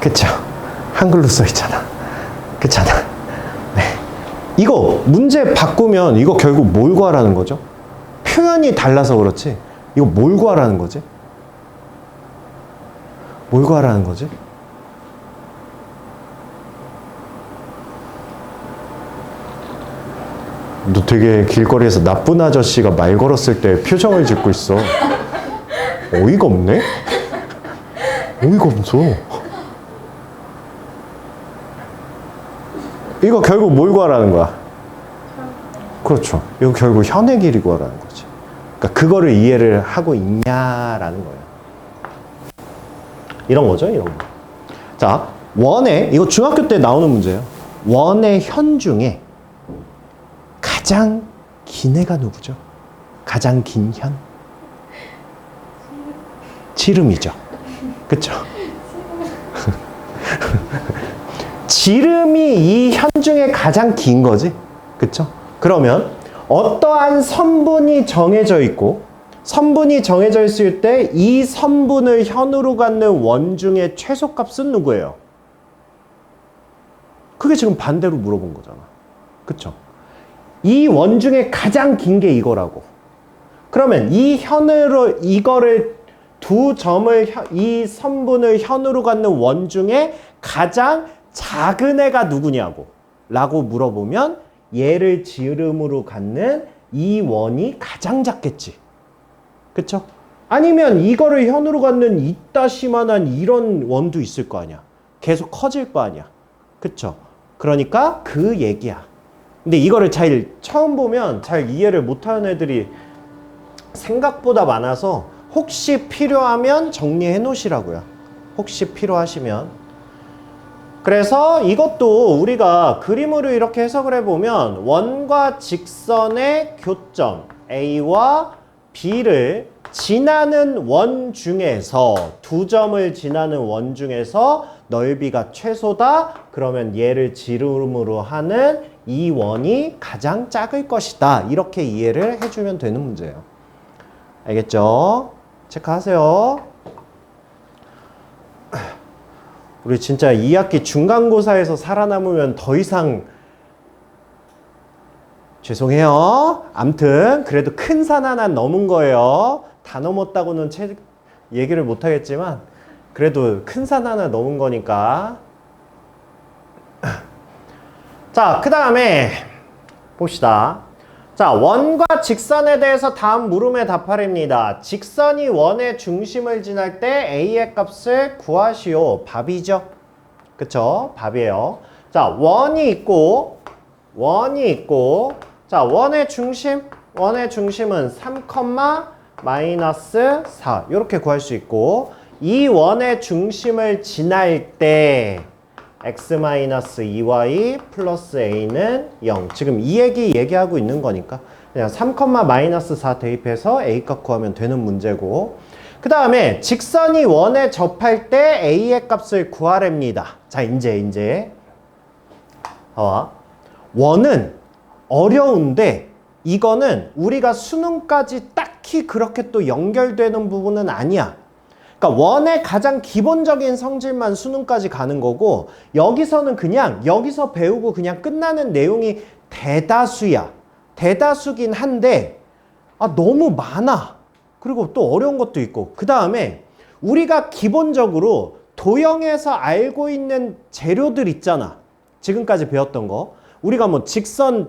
A: 그쵸? 한글로 써있잖아. 그렇잖아. 네. 이거 문제 바꾸면 이거 결국 뭘 구하라는 거죠? 표현이 달라서 그렇지. 이거 뭘 구하라는 거지? 뭘 구하라는 거지? 너 되게 길거리에서 나쁜 아저씨가 말 걸었을 때 표정을 짓고 있어. 어이가 없네? 어이가 없어. 이거 결국 뭘 구하라는 거야? 그렇죠. 이거 결국 현의 길이 구하라는 거지. 그러니까 그거를 이해를 하고 있냐라는 거예요. 이런 거죠, 이런 거. 자, 원의, 이거 중학교 때 나오는 문제예요. 원의 현 중에 가장 긴 애가 누구죠? 가장 긴 현? 지름이죠. 그쵸? 지름이 이 현 중에 가장 긴 거지. 그쵸? 그러면 어떠한 선분이 정해져 있고 선분이 정해져 있을 때 이 선분을 현으로 갖는 원 중에 최소값은 누구예요? 그게 지금 반대로 물어본 거잖아. 그쵸? 이 원 중에 가장 긴 게 이거라고. 그러면 이 현으로 이거를 두 점을 이 선분을 현으로 갖는 원 중에 가장 작은 애가 누구냐고 라고 물어보면 얘를 지름으로 갖는 이 원이 가장 작겠지. 그쵸? 아니면 이거를 현으로 갖는 이따시만한 이런 원도 있을 거 아니야. 계속 커질 거 아니야. 그쵸? 그러니까 그 얘기야. 근데 이거를 잘 처음 보면 잘 이해를 못하는 애들이 생각보다 많아서 혹시 필요하면 정리해 놓으시라고요. 혹시 필요하시면. 그래서 이것도 우리가 그림으로 이렇게 해석을 해보면 원과 직선의 교점 A와 B를 지나는 원 중에서 두 점을 지나는 원 중에서 넓이가 최소다. 그러면 얘를 지름으로 하는 이 원이 가장 작을 것이다. 이렇게 이해를 해주면 되는 문제예요. 알겠죠? 체크하세요. 우리 진짜 2학기 중간고사에서 살아남으면 더 이상 죄송해요. 암튼 그래도 큰 산 하나 넘은 거예요. 다 넘었다고는 얘기를 못 하겠지만 그래도 큰 산 하나 넘은 거니까. 자, 그 다음에 봅시다. 자, 원과 직선에 대해서 다음 물음에 답하랍니다. 직선이 원의 중심을 지날 때 A의 값을 구하시오. 답이죠. 그쵸? 밥이에요. 자, 원이 있고 자, 원의 중심은 3, 마이너스 4 이렇게 구할 수 있고 이 원의 중심을 지날 때 x-2y 플러스 a는 0. 지금 이 얘기하고 있는 거니까 그냥 3, 마이너스 4 대입해서 a값 구하면 되는 문제고 그 다음에 직선이 원에 접할 때 a의 값을 구하랍니다. 자, 이제 원은 어려운데 이거는 우리가 수능까지 딱히 그렇게 또 연결되는 부분은 아니야. 그러니까 원의 가장 기본적인 성질만 수능까지 가는 거고 여기서는 그냥 여기서 배우고 그냥 끝나는 내용이 대다수야. 대다수긴 한데 너무 많아. 그리고 또 어려운 것도 있고 그 다음에 우리가 기본적으로 도형에서 알고 있는 재료들 있잖아. 지금까지 배웠던 거. 우리가 뭐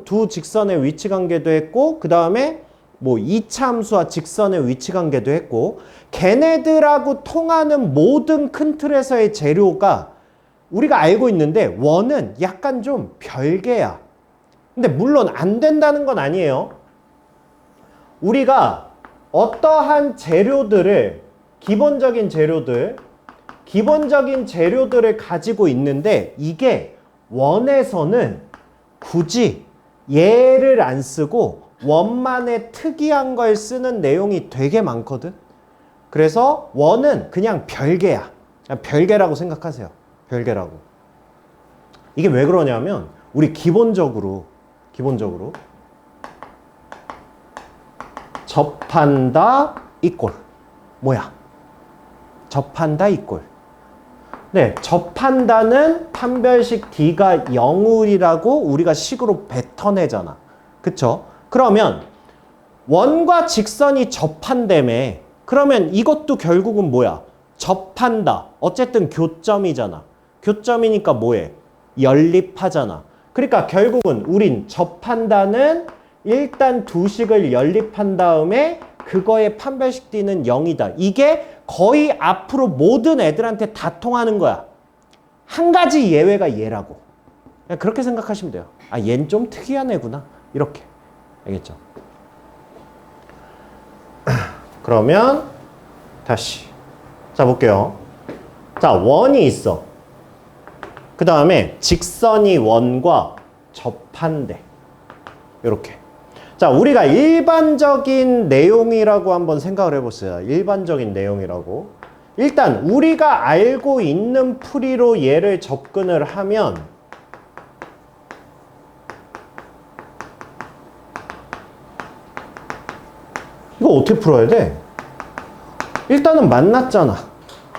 A: 두 직선의 위치 관계도 했고 그 다음에 뭐 2차 함수와 직선의 위치 관계도 했고 걔네들하고 통하는 모든 큰 틀에서의 재료가 우리가 알고 있는데 원은 약간 좀 별개야. 근데 물론 안 된다는 건 아니에요. 우리가 어떠한 재료들을 기본적인 재료들을 가지고 있는데 이게 원에서는 굳이 얘를 안 쓰고 원만의 특이한 걸 쓰는 내용이 되게 많거든. 그래서 원은 그냥 별개야. 별개라고 생각하세요. 별개라고. 이게 왜 그러냐면 우리 기본적으로 접한다 이꼴 뭐야? 접한다 이꼴. 네, 접한다는 판별식 D가 0이라고 우리가 식으로 뱉어내잖아. 그쵸? 그러면 원과 직선이 접한다며. 그러면 이것도 결국은 뭐야? 접한다. 어쨌든 교점이잖아. 교점이니까 뭐해? 연립하잖아. 그러니까 결국은 우린 접한다는 일단 두 식을 연립한 다음에 그거의 판별식 D는 0이다. 이게 거의 앞으로 모든 애들한테 다 통하는 거야. 한 가지 예외가 얘라고. 그냥 그렇게 생각하시면 돼요. 얘는 좀 특이한 애구나. 이렇게. 알겠죠? 그러면 다시 자 볼게요. 자, 원이 있어. 그 다음에 직선이 원과 접한대. 이렇게. 자, 우리가 일반적인 내용이라고 한번 생각을 해보세요. 일반적인 내용이라고. 일단 우리가 알고 있는 풀이로 얘를 접근을 하면 이거 어떻게 풀어야 돼? 일단은 만났잖아.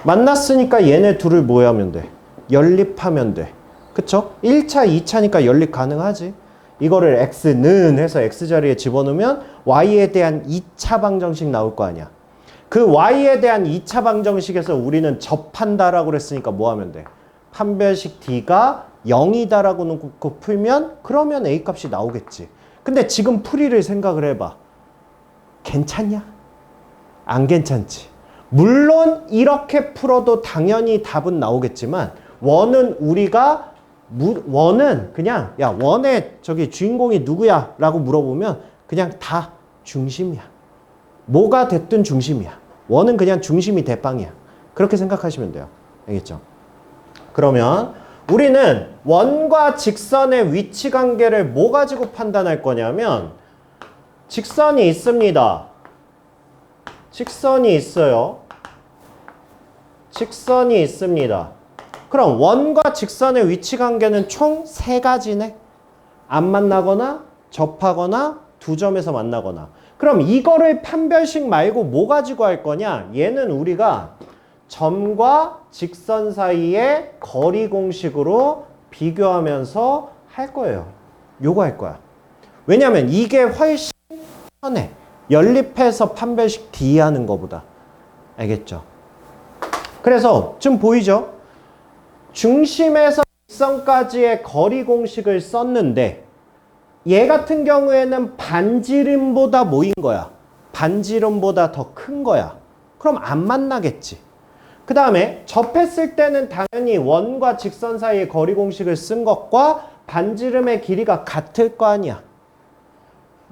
A: 만났으니까 얘네 둘을 뭐 하면 돼? 연립하면 돼. 그쵸? 1차, 2차니까 연립 가능하지. 이거를 x는 해서 x자리에 집어넣으면 y에 대한 2차 방정식 나올 거 아니야. 그 y에 대한 2차 방정식에서 우리는 접한다라고 그랬으니까 뭐 하면 돼? 판별식 D가 0이다라고 놓고 풀면 그러면 A 값이 나오겠지. 근데 지금 풀이를 생각을 해봐. 괜찮냐? 안 괜찮지. 물론 이렇게 풀어도 당연히 답은 나오겠지만 원은 그냥 야 원의 저기 주인공이 누구야? 라고 물어보면 그냥 다 중심이야. 뭐가 됐든 중심이야. 원은 그냥 중심이 대빵이야. 그렇게 생각하시면 돼요. 알겠죠? 그러면 우리는 원과 직선의 위치 관계를 뭐 가지고 판단할 거냐면 직선이 있습니다. 직선이 있어요. 직선이 있습니다. 그럼 원과 직선의 위치 관계는 총 3가지네. 안 만나거나 접하거나 두 점에서 만나거나. 그럼 이거를 판별식 말고 뭐 가지고 할 거냐? 얘는 우리가 점과 직선 사이의 거리 공식으로 비교하면서 할 거예요. 요거 할 거야. 왜냐면 이게 훨씬 편해. 연립해서 판별식 D 하는 거보다. 알겠죠? 그래서 좀 보이죠? 중심에서 직선까지의 거리 공식을 썼는데 얘 같은 경우에는 반지름보다 뭐인 거야? 반지름보다 더 큰 거야. 그럼 안 만나겠지. 그 다음에 접했을 때는 당연히 원과 직선 사이의 거리 공식을 쓴 것과 반지름의 길이가 같을 거 아니야.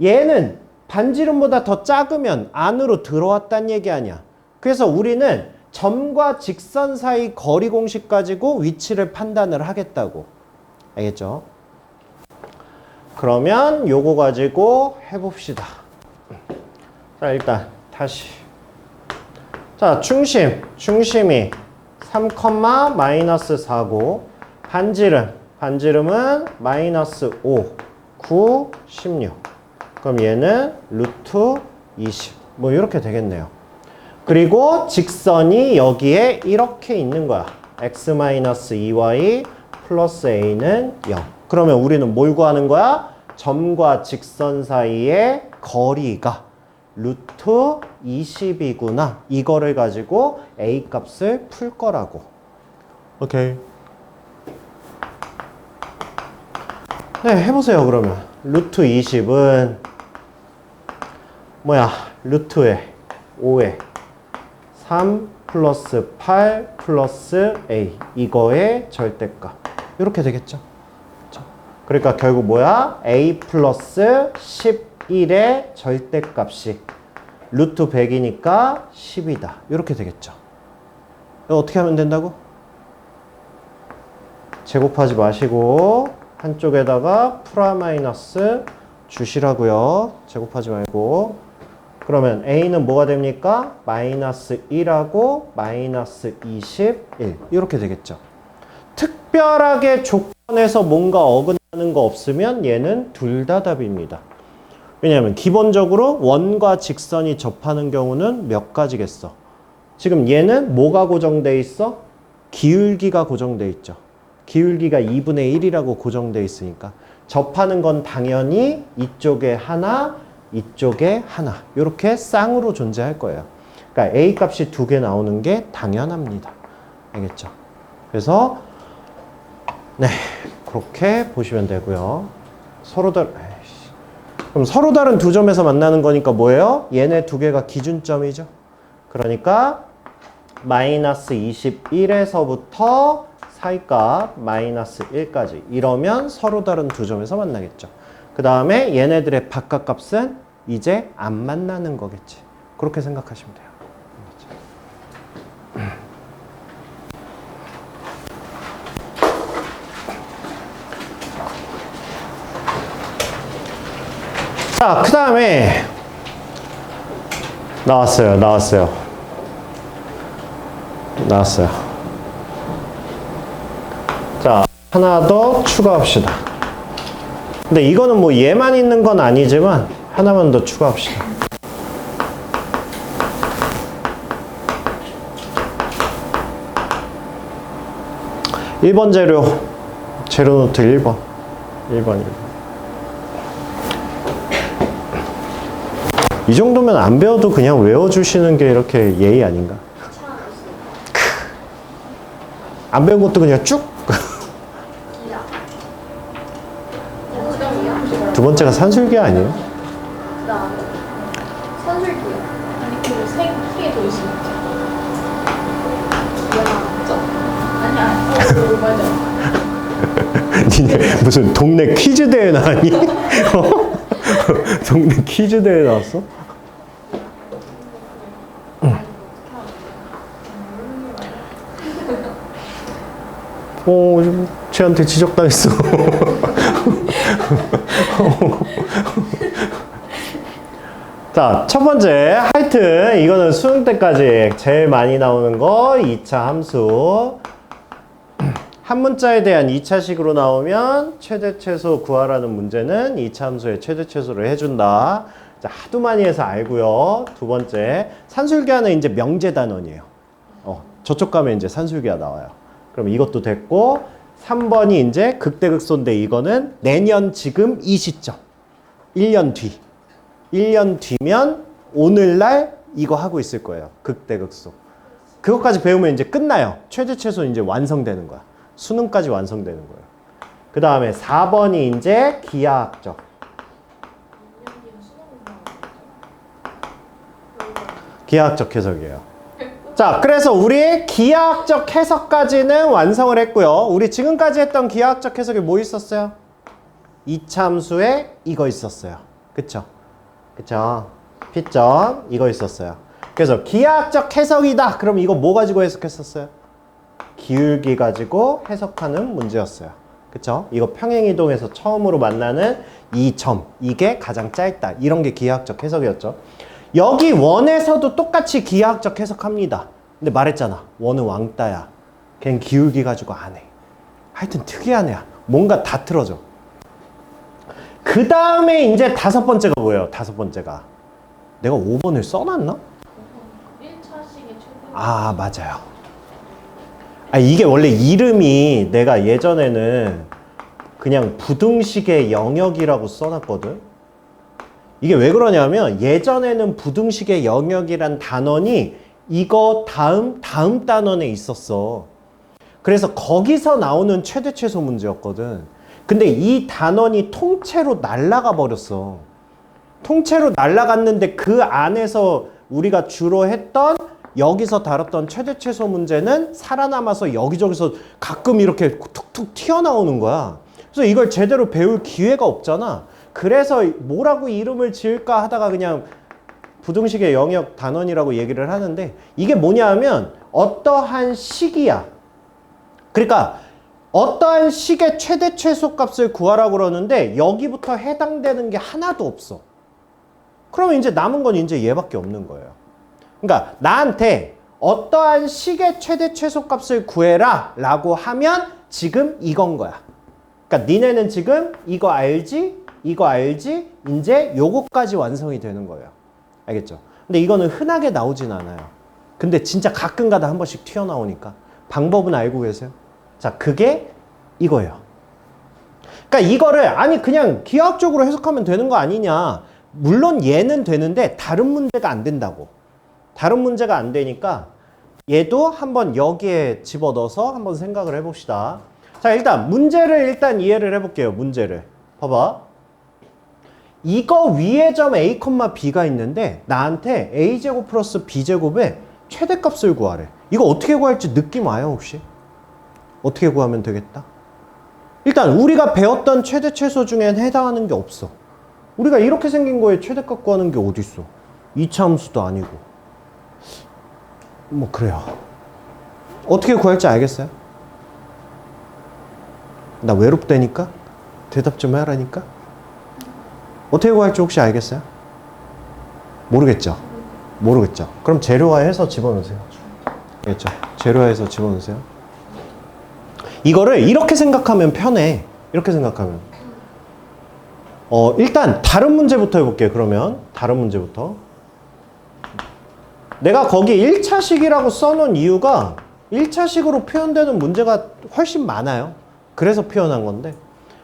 A: 얘는 반지름보다 더 작으면 안으로 들어왔단 얘기 아니야. 그래서 우리는 점과 직선 사이 거리 공식 가지고 위치를 판단을 하겠다고. 알겠죠? 그러면 요거 가지고 해봅시다. 자, 일단 다시. 자, 중심이 3, 마이너스 4고 반지름은 마이너스 5, 9, 16. 그럼 얘는 루트 20. 뭐 이렇게 되겠네요. 그리고 직선이 여기에 이렇게 있는 거야. x-2y 플러스 a는 0. 그러면 우리는 뭘 구하는 거야? 점과 직선 사이의 거리가 루트 20이구나. 이거를 가지고 a 값을 풀 거라고. 오케이. 네, 해보세요, 그러면. 루트 20은 뭐야? 루트에 5에 3 플러스 8 플러스 a. 이거의 절대값. 이렇게 되겠죠? 그러니까 결국 뭐야? a 플러스 11의 절대값이 루트 100이니까 10이다. 이렇게 되겠죠? 이거 어떻게 하면 된다고? 제곱하지 마시고 한쪽에다가 프라 마이너스 주시라고요. 제곱하지 말고. 그러면 a는 뭐가 됩니까? 마이너스 1하고 마이너스 21. 이렇게 되겠죠? 특별하게 조건에서 뭔가 어긋나는 거 없으면 얘는 둘 다 답입니다. 왜냐하면 기본적으로 원과 직선이 접하는 경우는 몇 가지겠어? 지금 얘는 뭐가 고정돼 있어? 기울기가 고정돼 있죠. 기울기가 2분의 1이라고 고정돼 있으니까 접하는 건 당연히 이쪽에 하나, 이쪽에 하나. 이렇게 쌍으로 존재할 거예요. 그러니까 a 값이 두 개 나오는 게 당연합니다. 알겠죠? 그래서 네, 그렇게 보시면 되고요. 그럼 서로 다른 두 점에서 만나는 거니까 뭐예요? 얘네 두 개가 기준점이죠. 그러니까 마이너스 21에서부터 사이값 마이너스 1까지. 이러면 서로 다른 두 점에서 만나겠죠. 그 다음에 얘네들의 바깥값은 이제 안 만나는 거겠지. 그렇게 생각하시면 돼요. 자, 그 다음에 나왔어요. 자, 하나 더 추가합시다. 근데 이거는 뭐 얘만 있는 건 아니지만 하나만 더 추가합시다. (1번) 재료 노트 1번. 이 정도면 안 배워도 그냥 외워주시는 게 이렇게 예의 아닌가? 안 배운 것도 그냥 쭉? 두 번째가 산술기 아니에요?
B: 산술기요. 아니 그 생기에 더 있으니까. 아니야. 맞아.
A: 니네 무슨 동네 퀴즈 대회 나왔니? 동네 퀴즈 대회 나왔어? 쟤한테 지적당했어. 자, 첫 번째. 하여튼 이거는 수능 때까지 제일 많이 나오는 거 2차 함수. 한 문자에 대한 2차식으로 나오면 최대 최소 구하라는 문제는 2차 함수의 최대 최소를 해준다. 자, 하도 많이 해서 알고요. 두 번째. 산술기하는 이제 명제 단원이에요. 저쪽 가면 이제 산술기가 나와요. 그럼 이것도 됐고, 3번이 이제 극대극소인데 이거는 내년 지금 이 시점. 1년 뒤. 1년 뒤면 오늘날 이거 하고 있을 거예요. 극대극소. 그것까지 배우면 이제 끝나요. 최대 최소 이제 완성되는 거야. 수능까지 완성되는 거예요. 그 다음에 4번이 이제 기하학적. 기하학적 해석이에요. 자, 그래서 우리 기하학적 해석까지는 완성을 했고요. 우리 지금까지 했던 기하학적 해석이 뭐 있었어요? 이차함수에 이거 있었어요. 그쵸? 그쵸? P점 이거 있었어요. 그래서 기하학적 해석이다. 그럼 이거 뭐 가지고 해석했었어요? 기울기 가지고 해석하는 문제였어요. 그쵸? 이거 평행이동에서 처음으로 만나는 이 점, 이게 가장 짧다. 이런 게 기하학적 해석이었죠. 여기 원에서도 똑같이 기하학적 해석합니다. 근데 말했잖아. 원은 왕따야. 걔는 기울기 가지고 안 해. 하여튼 특이한 애야. 뭔가 다 틀어져. 그 다음에 이제 다섯 번째가 뭐예요? 다섯 번째가. 내가 5번을 써놨나?
B: 1차식의 최고.
A: 아, 맞아요. 아, 이게 원래 이름이 내가 예전에는 그냥 부등식의 영역이라고 써놨거든. 이게 왜 그러냐면 예전에는 부등식의 영역이란 단원이 이거 다음 단원에 있었어. 그래서 거기서 나오는 최대 최소 문제였거든. 근데 이 단원이 통째로 날아가 버렸어. 통째로 날아갔는데 그 안에서 우리가 주로 했던 여기서 다뤘던 최대 최소 문제는 살아남아서 여기저기서 가끔 이렇게 툭툭 튀어나오는 거야. 그래서 이걸 제대로 배울 기회가 없잖아. 그래서 뭐라고 이름을 지을까 하다가 그냥 부등식의 영역 단원이라고 얘기를 하는데 이게 뭐냐 하면 어떠한 식이야. 그러니까 어떠한 식의 최대 최소 값을 구하라고 그러는데 여기부터 해당되는 게 하나도 없어. 그러면 이제 남은 건 이제 얘밖에 없는 거예요. 그러니까 나한테 어떠한 식의 최대 최소 값을 구해라 라고 하면 지금 이건 거야. 그러니까 니네는 지금 이거 알지? 이거 알지? 이제 요거까지 완성이 되는 거예요. 알겠죠? 근데 이거는 흔하게 나오진 않아요. 근데 진짜 가끔가다 한 번씩 튀어나오니까 방법은 알고 계세요? 자, 그게 이거예요. 그러니까 이거를 아니 그냥 기하학적으로 해석하면 되는 거 아니냐. 물론 얘는 되는데 다른 문제가 안 된다고. 다른 문제가 안 되니까 얘도 한번 여기에 집어넣어서 한번 생각을 해봅시다. 자, 일단 문제를 이해를 해볼게요. 문제를. 봐봐. 이거 위에 점 a, b가 있는데 나한테 a제곱 플러스 b제곱의 최대값을 구하래. 이거 어떻게 구할지 느낌 와요 혹시? 어떻게 구하면 되겠다? 일단 우리가 배웠던 최대 최소 중엔 해당하는 게 없어. 우리가 이렇게 생긴 거에 최대값 구하는 게 어디 있어? 2차 함수도 아니고. 뭐 그래요. 어떻게 구할지 알겠어요? 나 외롭다니까? 대답 좀 하라니까? 어떻게 구할지 혹시 알겠어요? 모르겠죠? 모르겠죠? 그럼 재료화해서 집어넣으세요. 알겠죠? 재료화해서 집어넣으세요. 이거를 이렇게 생각하면 편해. 이렇게 생각하면. 일단 다른 문제부터 해볼게요. 그러면 다른 문제부터. 내가 거기 1차식이라고 써놓은 이유가 1차식으로 표현되는 문제가 훨씬 많아요. 그래서 표현한 건데.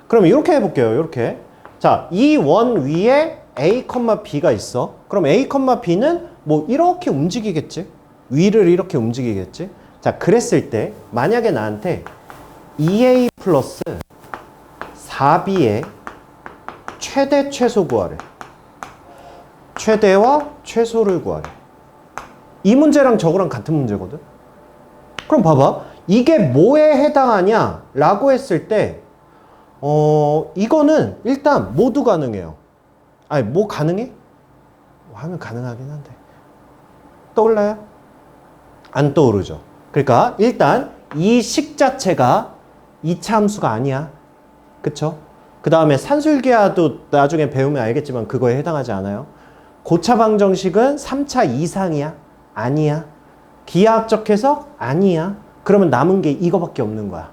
A: 그럼 이렇게 해볼게요. 이렇게. 자, 이 원 위에 a, b가 있어. 그럼 a, b는 뭐 이렇게 움직이겠지? 위를 이렇게 움직이겠지? 자, 그랬을 때 만약에 나한테 2a 플러스 4b의 최대 최소 구하래. 최대와 최소를 구하래. 이 문제랑 저거랑 같은 문제거든? 그럼 봐봐. 이게 뭐에 해당하냐? 라고 했을 때 이거는 일단 모두 가능해요. 아니, 뭐 가능해? 하면 가능하긴 한데. 떠올라요? 안 떠오르죠. 그러니까 일단 이 식 자체가 2차 함수가 아니야. 그쵸? 그 다음에 산술기하도 나중에 배우면 알겠지만 그거에 해당하지 않아요. 고차방정식은 3차 이상이야? 아니야. 기하학적 해석? 아니야. 그러면 남은 게 이거밖에 없는 거야.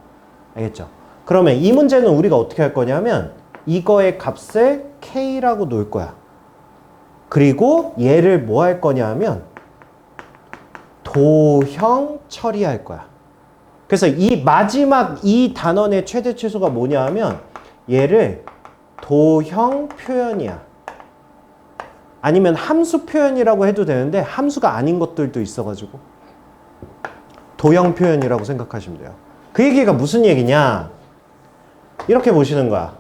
A: 알겠죠? 그러면 이 문제는 우리가 어떻게 할 거냐면 이거의 값을 K라고 놓을 거야. 그리고 얘를 뭐 할 거냐 하면 도형 처리할 거야. 그래서 이 마지막 이 단원의 최대 최소가 뭐냐 하면 얘를 도형 표현이야. 아니면 함수 표현이라고 해도 되는데 함수가 아닌 것들도 있어가지고 도형 표현이라고 생각하시면 돼요. 그 얘기가 무슨 얘기냐? 이렇게 보시는 거야.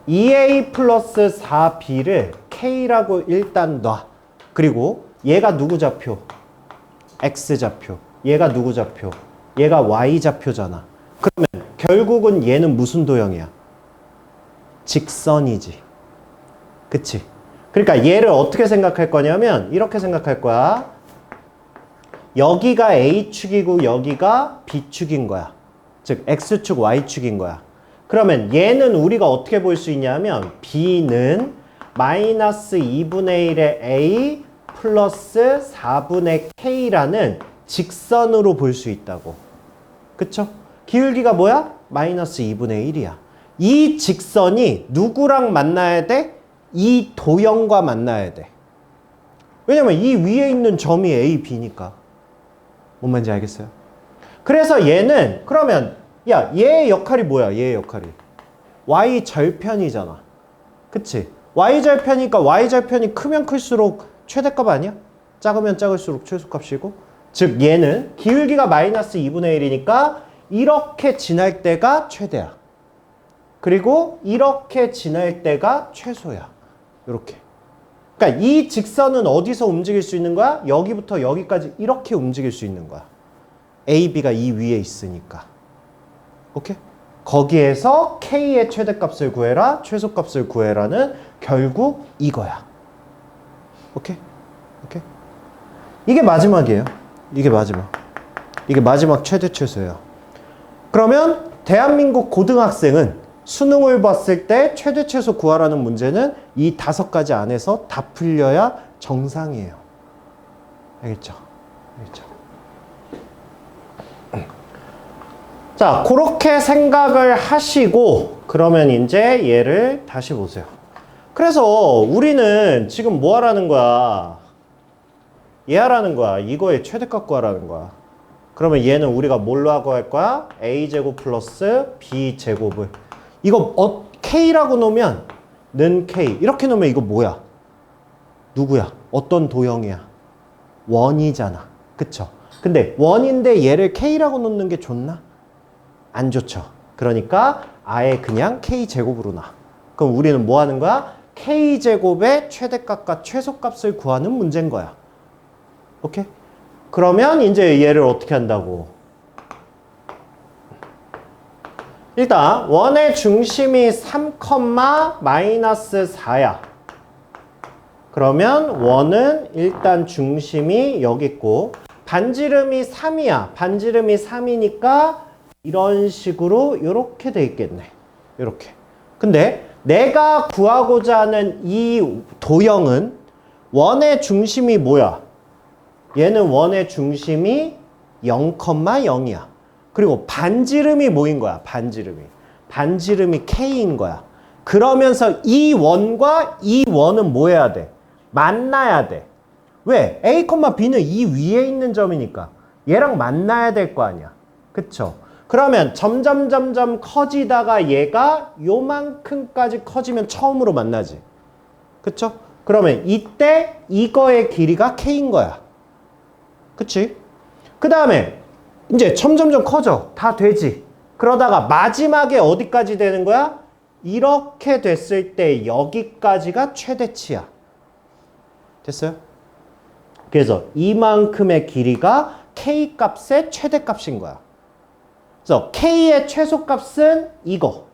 A: 2a 플러스 4b를 k라고 일단 놔. 그리고 얘가 누구 좌표? X좌표. 얘가 누구 좌표? 얘가 Y좌표잖아. 그러면 결국은 얘는 무슨 도형이야? 직선이지. 그치? 그러니까 얘를 어떻게 생각할 거냐면 이렇게 생각할 거야. 여기가 A축이고 여기가 B축인 거야. 즉 X축, Y축인 거야. 그러면 얘는 우리가 어떻게 볼 수 있냐면 B는 마이너스 2분의 1의 A 플러스 4분의 K라는 직선으로 볼 수 있다고. 그쵸? 기울기가 뭐야? 마이너스 2분의 1이야. 이 직선이 누구랑 만나야 돼? 이 도형과 만나야 돼. 왜냐면 이 위에 있는 점이 A, B니까. 뭔 말인지 알겠어요? 그래서 얘는 그러면 야, 얘의 역할이 뭐야? 얘의 역할이 Y절편이잖아. 그치? Y절편이니까 Y절편이 크면 클수록 최대값 아니야? 작으면 작을수록 최소값이고. 즉 얘는 기울기가 마이너스 2분의 1이니까 이렇게 지날 때가 최대야. 그리고 이렇게 지날 때가 최소야. 이렇게. 그러니까 이 직선은 어디서 움직일 수 있는 거야? 여기부터 여기까지 이렇게 움직일 수 있는 거야. A, B가 이 위에 있으니까. 오케이? 거기에서 K의 최대값을 구해라, 최소값을 구해라는 결국 이거야. 오케이? 오케이? 이게 마지막이에요. 이게 마지막. 이게 마지막 최대 최소예요. 그러면 대한민국 고등학생은 수능을 봤을 때 최대 최소 구하라는 문제는 이 5가지 안에서 다 풀려야 정상이에요. 알겠죠? 알겠죠? 자, 그렇게 생각을 하시고 그러면 이제 얘를 다시 보세요. 그래서 우리는 지금 뭐 하라는 거야? 얘 하라는 거야. 이거의 최대값 구하라는 거야. 그러면 얘는 우리가 뭘로 하고 할 거야? A제곱 플러스 B제곱을. 이거 K라고 놓으면 는 K. 이렇게 놓으면 이거 뭐야? 누구야? 어떤 도형이야? 원이잖아. 그쵸? 근데 원인데 얘를 K라고 놓는 게 좋나? 안 좋죠. 그러니까 아예 그냥 K제곱으로 놔. 그럼 우리는 뭐 하는 거야? K제곱의 최대값과 최소값을 구하는 문제인 거야. 오케이? 그러면 이제 얘를 어떻게 한다고? 일단 원의 중심이 3, 마이너스 4야. 그러면 원은 일단 중심이 여기 있고 반지름이 3이야. 반지름이 3이니까 이런 식으로 이렇게 돼 있겠네. 이렇게. 근데 내가 구하고자 하는 이 도형은 원의 중심이 뭐야? 얘는 원의 중심이 0,0이야. 그리고 반지름이 뭐인 거야? 반지름이 K인 거야. 그러면서 이 원과 이 원은 뭐 해야 돼? 만나야 돼. 왜? A, B는 이 위에 있는 점이니까 얘랑 만나야 될 거 아니야. 그쵸? 그러면 점점 커지다가 얘가 요만큼까지 커지면 처음으로 만나지. 그쵸? 그러면 이때 이거의 길이가 K인 거야. 그치? 그 다음에 이제 점점 커져. 다 되지. 그러다가 마지막에 어디까지 되는 거야? 이렇게 됐을 때 여기까지가 최대치야. 됐어요? 그래서 이만큼의 길이가 K 값의 최대값인 거야. 그래서 K의 최소값은 이거.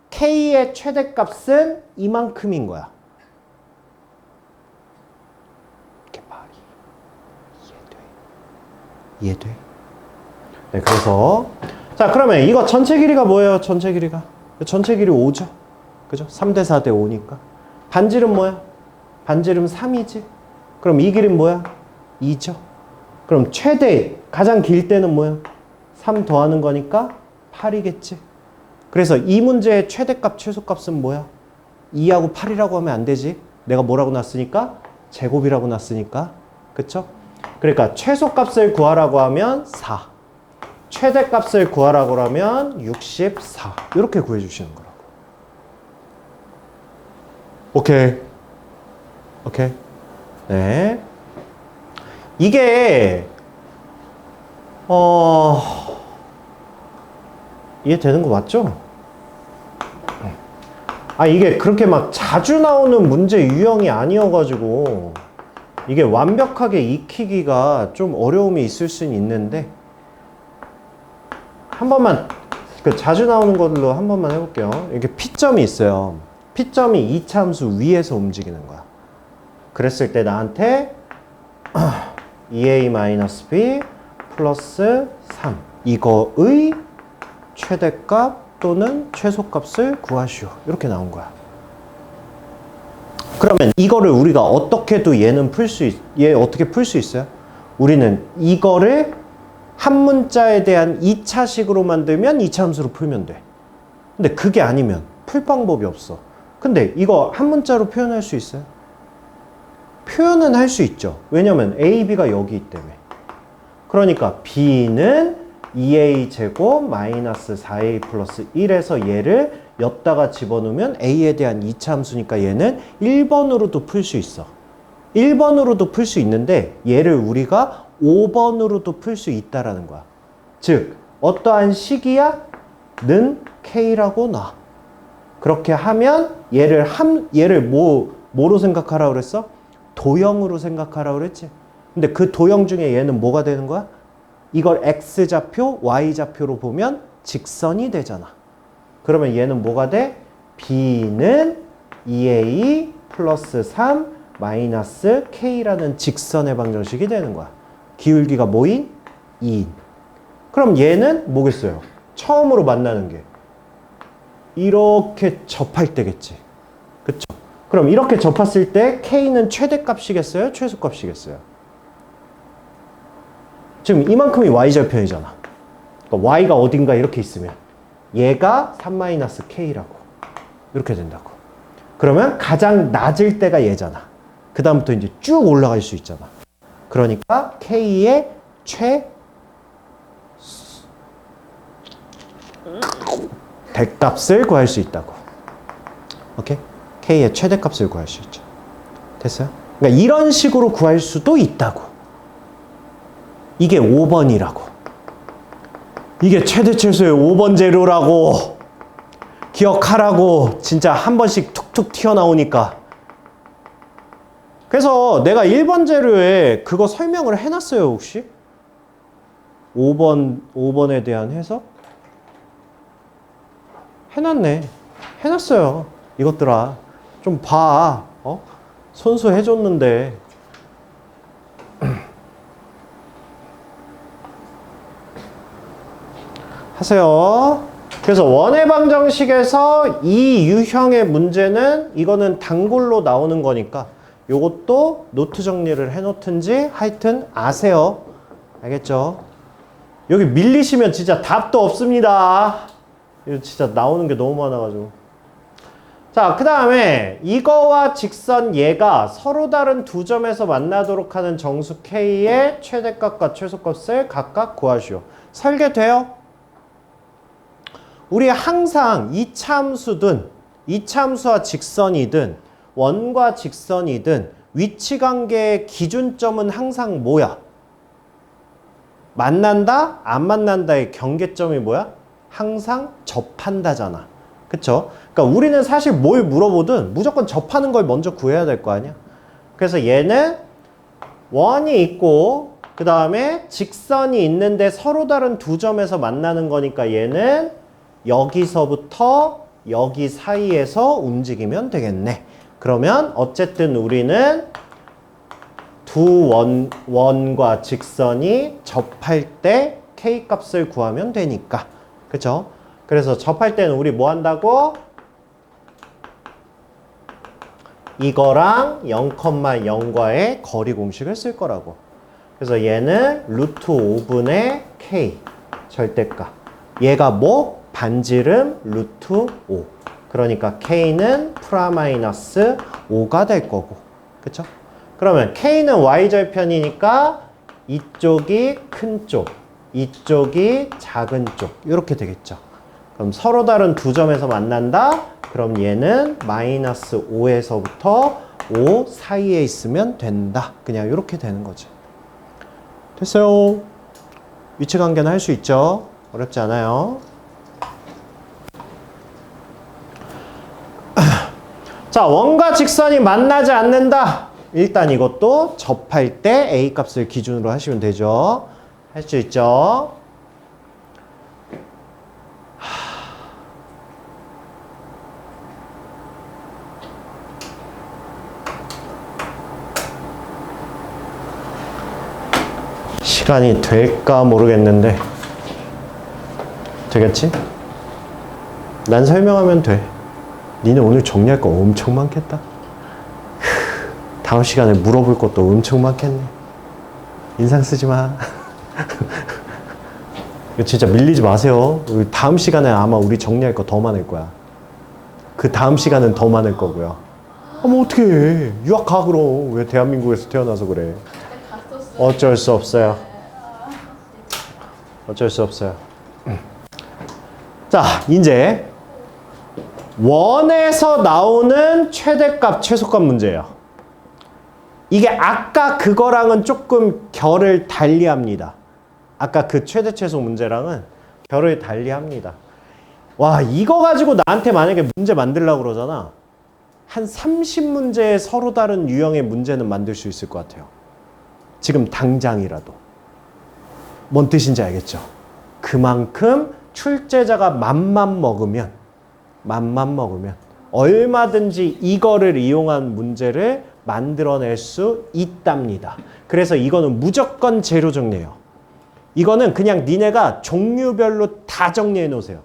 A: K의 최대값은 이만큼인 거야. 이렇게 말이 이해돼? 네, 그래서 자, 그러면 이거 전체 길이가 뭐예요? 전체 길이가 5죠. 그죠? 3대 4대 5니까. 반지름 뭐야? 반지름 3이지. 그럼 이 길이는 뭐야? 2죠. 그럼 최대 가장 길 때는 뭐야? 3 더하는 거니까 8이겠지. 그래서 이 문제의 최대값, 최소값은 뭐야? 2하고 8이라고 하면 안 되지. 내가 뭐라고 놨으니까? 제곱이라고 놨으니까. 그쵸? 그러니까 최소값을 구하라고 하면 4. 최대값을 구하라고 하면 64. 이렇게 구해주시는 거라고. 오케이. 오케이. 네. 이게 이해되는 거 맞죠? 이게 그렇게 막 자주 나오는 문제 유형이 아니어가지고 이게 완벽하게 익히기가 좀 어려움이 있을 수는 있는데 한 번만 자주 나오는 걸로 한 번만 해볼게요. 이렇게 P점이 있어요. P점이 이차함수 위에서 움직이는 거야. 그랬을 때 나한테 2a-b 플러스 3 이거의 최대값 또는 최소값을 구하시오. 이렇게 나온 거야. 그러면 이거를 우리가 어떻게도 얘는 얘 어떻게 풀 수 있어요? 우리는 이거를 한 문자에 대한 2차식으로 만들면 2차 함수로 풀면 돼. 근데 그게 아니면 풀 방법이 없어. 근데 이거 한 문자로 표현할 수 있어요? 표현은 할 수 있죠. 왜냐면 A, B가 여기 있기 때문에. 그러니까 B는 2A 제곱 마이너스 4A 플러스 1에서 얘를 엿다가 집어넣으면 A에 대한 2차 함수니까 얘는 1번으로도 풀 수 있어. 1번으로도 풀 수 있는데 얘를 우리가 5번으로도 풀 수 있다라는 거야. 즉 어떠한 식이야? 는 K라고 놔. 그렇게 하면 얘를 뭐로 생각하라고 그랬어? 도형으로 생각하라고 그랬지. 근데 그 도형 중에 얘는 뭐가 되는 거야? 이걸 X좌표, Y좌표로 보면 직선이 되잖아. 그러면 얘는 뭐가 돼? B는 2A 플러스 3 마이너스 K라는 직선의 방정식이 되는 거야. 기울기가 뭐인? 2인. 그럼 얘는 뭐겠어요? 처음으로 만나는 게 이렇게 접할 때겠지. 그쵸? 그럼 이렇게 접했을 때 K는 최대값이겠어요? 최소값이겠어요? 지금 이만큼이 Y절편이잖아. 그러니까 Y가 어딘가 이렇게 있으면 얘가 3-K라고 이렇게 된다고. 그러면 가장 낮을 때가 얘잖아. 그 다음부터 이제 쭉 올라갈 수 있잖아. 그러니까 K의 대값을 구할 수 있다고. 오케이? K의 최대값을 구할 수 있죠. 됐어요? 그러니까 이런 식으로 구할 수도 있다고. 이게 5번이라고. 이게 최대 최소의 5번 재료라고. 기억하라고. 진짜 한 번씩 툭툭 튀어나오니까. 그래서 내가 1번 재료에 그거 설명을 해놨어요, 혹시? 5번에 대한 해석? 해놨네. 해놨어요. 이것들아. 좀 봐. 손수 해줬는데. 하세요. 그래서 원의 방정식에서 이 유형의 문제는 이거는 단골로 나오는 거니까 요것도 노트 정리를 해놓든지 하여튼 아세요. 알겠죠? 여기 밀리시면 진짜 답도 없습니다. 이거 진짜 나오는 게 너무 많아가지고. 자, 그 다음에 이거와 직선 얘가 서로 다른 두 점에서 만나도록 하는 정수 K의 최대값과 최소값을 각각 구하시오. 설계돼요? 우리 항상 이차함수든 이차함수와 직선이든 원과 직선이든 위치관계의 기준점은 항상 뭐야? 만난다? 안 만난다의 경계점이 뭐야? 항상 접한다잖아. 그쵸? 그러니까 우리는 사실 뭘 물어보든 무조건 접하는 걸 먼저 구해야 될 거 아니야? 그래서 얘는 원이 있고 그 다음에 직선이 있는데 서로 다른 두 점에서 만나는 거니까 얘는 여기서부터 여기 사이에서 움직이면 되겠네. 그러면 어쨌든 우리는 두 원과 직선이 접할 때 K값을 구하면 되니까. 그쵸? 그래서 접할 때는 우리 뭐 한다고? 이거랑 0,0과의 거리 공식을 쓸 거라고. 그래서 얘는 루트 5분의 K 절대값. 얘가 뭐? 반지름 루트 5. 그러니까 K는 프라마이너스 5가 될 거고. 그쵸? 그러면 K는 Y절편이니까 이쪽이 큰 쪽, 이쪽이 작은 쪽. 이렇게 되겠죠. 그럼 서로 다른 두 점에서 만난다? 그럼 얘는 마이너스 5에서부터 5 사이에 있으면 된다. 그냥 이렇게 되는 거지. 됐어요. 위치관계는 할 수 있죠. 어렵지 않아요. 자, 원과 직선이 만나지 않는다. 일단 이것도 접할 때 A 값을 기준으로 하시면 되죠. 할 수 있죠. 시간이 될까 모르겠는데 되겠지? 난 설명하면 돼. 니네 오늘 정리할 거 엄청 많겠다. 다음 시간에 물어볼 것도 엄청 많겠네. 인상 쓰지 마. 이거 진짜 밀리지 마세요. 다음 시간에 아마 우리 정리할 거 더 많을 거야. 그 다음 시간은 더 많을 거고요. 뭐 어떻게 해. 유학 가 그럼. 왜 대한민국에서 태어나서 그래. 어쩔 수 없어요. 어쩔 수 없어요. 자, 이제 원에서 나오는 최대값, 최소값 문제예요. 이게 아까 그거랑은 조금 결을 달리합니다. 아까 그 최대 최소 문제랑은 결을 달리합니다. 와, 이거 가지고 나한테 만약에 문제 만들려고 그러잖아. 한 30문제의 서로 다른 유형의 문제는 만들 수 있을 것 같아요. 지금 당장이라도. 뭔 뜻인지 알겠죠? 그만큼 출제자가 맘만 먹으면 얼마든지 이거를 이용한 문제를 만들어낼 수 있답니다. 그래서 이거는 무조건 재료 정리예요. 이거는 그냥 니네가 종류별로 다 정리해 놓으세요.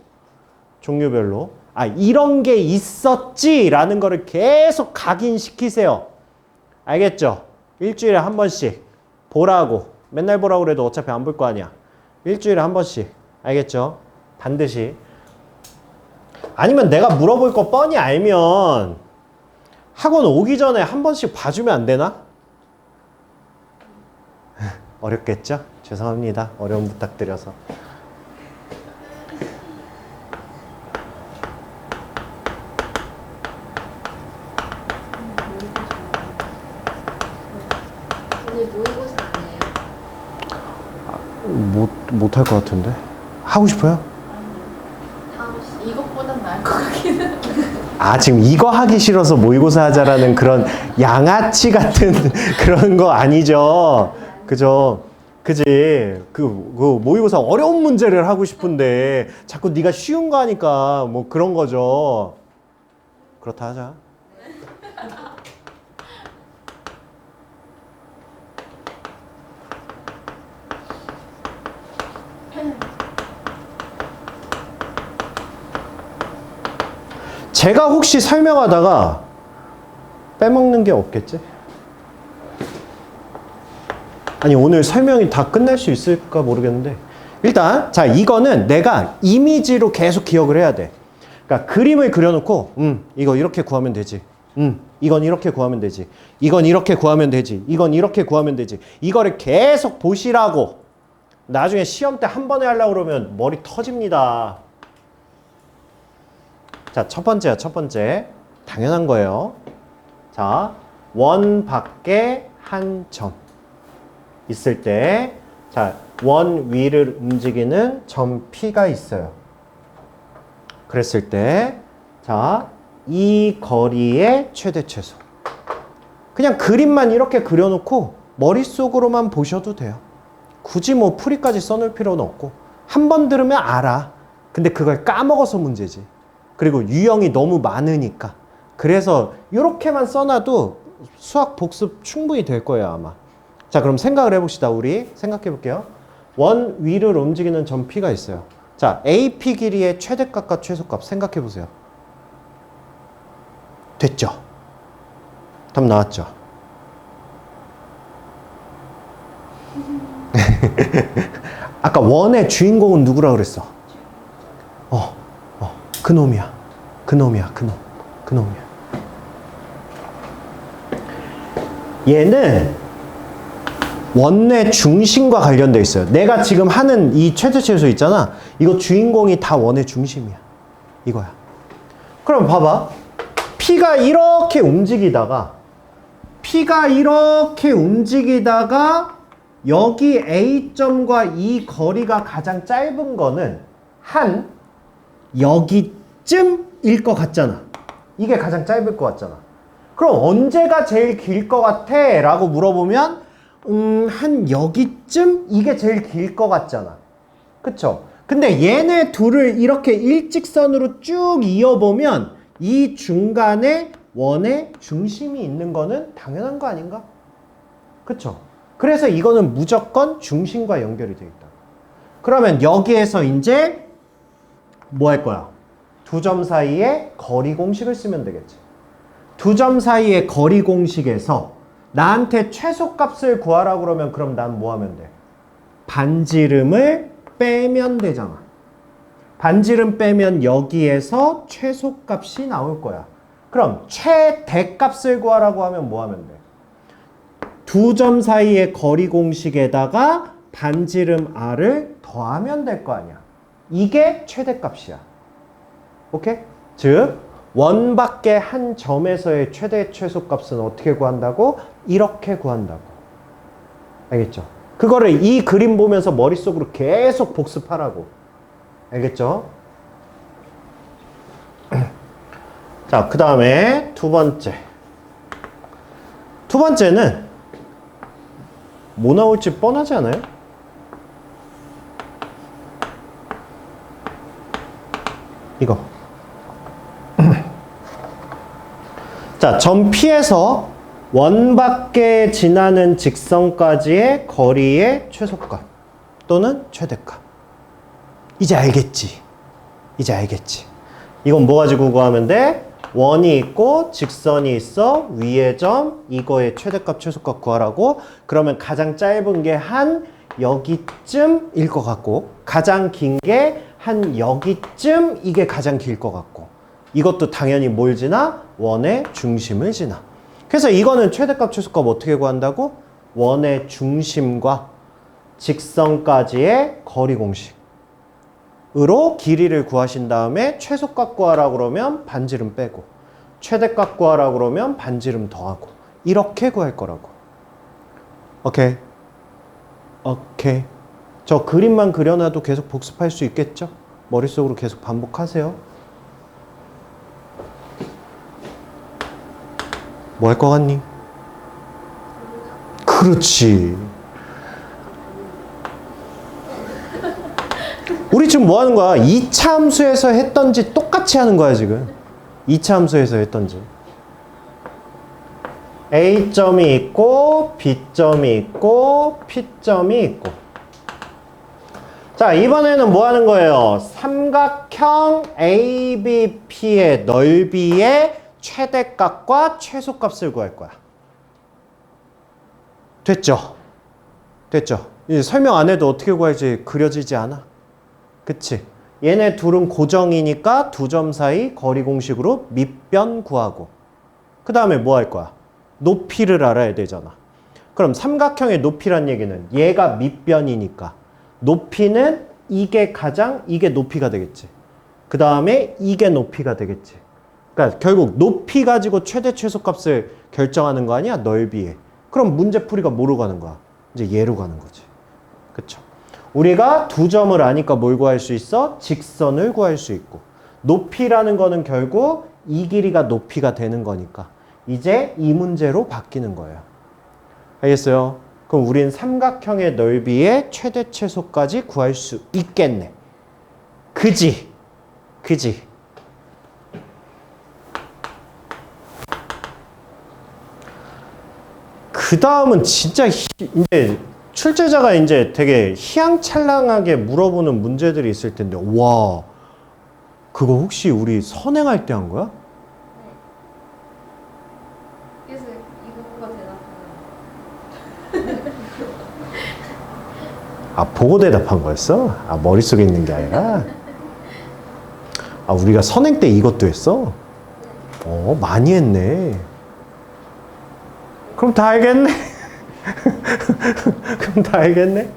A: 종류별로. 아, 이런 게 있었지 라는 거를 계속 각인시키세요. 알겠죠? 일주일에 한 번씩 보라고. 맨날 보라고 그래도 어차피 안 볼 거 아니야. 일주일에 한 번씩. 알겠죠? 반드시. 아니면 내가 물어볼 거 뻔히 알면 학원 오기 전에 한 번씩 봐주면 안 되나? 어렵겠죠? 죄송합니다. 어려움 부탁드려서.
B: 오늘 모의고사 안 해요?
A: 못할 것 같은데? 하고 싶어요?
B: 이것보단 나을 것 같긴 한데.
A: 아, 지금 이거 하기 싫어서 모의고사 하자라는 그런 양아치 같은 그런 거 아니죠? 그죠? 그지? 그 모의고사 어려운 문제를 하고 싶은데 자꾸 네가 쉬운 거 하니까 뭐 그런 거죠. 그렇다 하자. 제가 혹시 설명하다가 빼먹는 게 없겠지? 아니, 오늘 설명이 다 끝날 수 있을까 모르겠는데 일단 자, 이거는 내가 이미지로 계속 기억을 해야 돼. 그러니까 그림을 그려놓고 이거 이렇게 구하면 되지. 이건 이렇게 구하면 되지. 이건 이렇게 구하면 되지. 이건 이렇게 구하면 되지. 이거를 계속 보시라고. 나중에 시험 때 한 번에 하려고 그러면 머리 터집니다. 자, 첫 번째야, 첫 번째. 당연한 거예요. 자, 원 밖에 한 점 있을 때, 자, 원 위를 움직이는 점 P가 있어요. 그랬을 때, 자, 이 거리의 최대 최소. 그냥 그림만 이렇게 그려놓고 머릿속으로만 보셔도 돼요. 굳이 뭐 풀이까지 써놓을 필요는 없고 한 번 들으면 알아. 근데 그걸 까먹어서 문제지. 그리고 유형이 너무 많으니까. 그래서 이렇게만 써놔도 수학 복습 충분히 될 거예요, 아마. 자, 그럼 생각을 해봅시다. 우리 생각해 볼게요. 원 위를 움직이는 점 P가 있어요. 자, AP 길이의 최대값과 최소값 생각해 보세요. 됐죠? 답 나왔죠? 아까 원의 주인공은 누구라 그랬어? 그놈이야. 그놈이야. 얘는 원의 중심과 관련돼 있어요. 내가 지금 하는 이 최대 최소 있잖아. 이거 주인공이 다 원의 중심이야. 이거야. 그럼 봐봐. P가 이렇게 움직이다가 여기 A점과 이 거리가 가장 짧은 거는 한 여기쯤일 것 같잖아. 이게 가장 짧을 것 같잖아. 그럼 언제가 제일 길 것 같아? 라고 물어보면 한 여기쯤 이게 제일 길 것 같잖아. 그쵸? 근데 얘네 둘을 이렇게 일직선으로 쭉 이어보면 이 중간에 원의 중심이 있는 거는 당연한 거 아닌가? 그쵸? 그래서 이거는 무조건 중심과 연결이 되어 있다. 그러면 여기에서 이제 뭐 할 거야? 두 점 사이에 거리 공식을 쓰면 되겠지. 두 점 사이의 거리 공식에서 나한테 최소값을 구하라고 그러면 그럼 난 뭐 하면 돼? 반지름을 빼면 되잖아. 반지름 빼면 여기에서 최소값이 나올 거야. 그럼 최대값을 구하라고 하면 뭐 하면 돼? 두 점 사이의 거리 공식에다가 반지름 r을 더하면 될 거 아니야. 이게 최대값이야. 오케이? 즉 원 밖의 한 점에서의 최대 최소값은 어떻게 구한다고? 이렇게 구한다고. 알겠죠? 그거를 이 그림 보면서 머릿속으로 계속 복습하라고. 알겠죠? 자, 그 다음에 두 번째. 두 번째는 뭐 나올지 뻔하지 않아요? 이거. 자, 점 P에서 원 밖에 지나는 직선까지의 거리의 최소값 또는 최대값. 이제 알겠지? 이제 알겠지? 이건 뭐 가지고 구하면 돼? 원이 있고 직선이 있어. 위의 점, 이거의 최대값, 최소값 구하라고. 그러면 가장 짧은 게 한 여기쯤일 것 같고, 가장 긴 게 한 여기쯤, 이게 가장 길 것 같고, 이것도 당연히 뭘 지나? 원의 중심을 지나. 그래서 이거는 최대값, 최소값 어떻게 구한다고? 원의 중심과 직선까지의 거리 공식으로 길이를 구하신 다음에 최소값 구하라고 그러면 반지름 빼고, 최대값 구하라고 그러면 반지름 더하고, 이렇게 구할 거라고. 오케이? 오케이. 저 그림만 그려놔도 계속 복습할 수 있겠죠? 머릿속으로 계속 반복하세요. 뭐 할 것 같니? 그렇지. 우리 지금 뭐 하는 거야? 2차 함수에서 했던지 똑같이 하는 거야, 지금. 2차 함수에서 했던지. A점이 있고, B점이 있고, P점이 있고. 자, 이번에는 뭐 하는 거예요? 삼각형 ABP의 넓이의 최대값과 최소값을 구할 거야. 됐죠? 됐죠? 이제 설명 안 해도 어떻게 구할지 그려지지 않아? 그치? 얘네 둘은 고정이니까 두 점 사이 거리 공식으로 밑변 구하고, 그 다음에 뭐 할 거야? 높이를 알아야 되잖아. 그럼 삼각형의 높이란 얘기는 얘가 밑변이니까 높이는 이게 높이가 되겠지. 그 다음에 이게 높이가 되겠지. 그러니까 결국 높이 가지고 최대 최소값을 결정하는 거 아니야? 넓이에. 그럼 문제풀이가 뭐로 가는 거야? 이제 얘로 가는 거지. 그쵸? 우리가 두 점을 아니까 뭘 구할 수 있어? 직선을 구할 수 있고, 높이라는 거는 결국 이 길이가 높이가 되는 거니까 이제 이 문제로 바뀌는 거예요. 알겠어요? 그럼 우린 삼각형의 넓이의 최대 최소까지 구할 수 있겠네. 그지? 그지? 그 다음은 진짜 이제 출제자가 이제 되게 희양찬란하게 물어보는 문제들이 있을 텐데, 와, 그거 혹시 우리 선행할 때 한 거야?
B: 그래서 이거 보고 대답하는.
A: 아, 보고 대답한 거였어? 아, 머릿속에 있는 게 아니라? 아, 우리가 선행 때 이것도 했어? 많이 했네. 그럼 다 알겠네? 그럼 다 알겠네?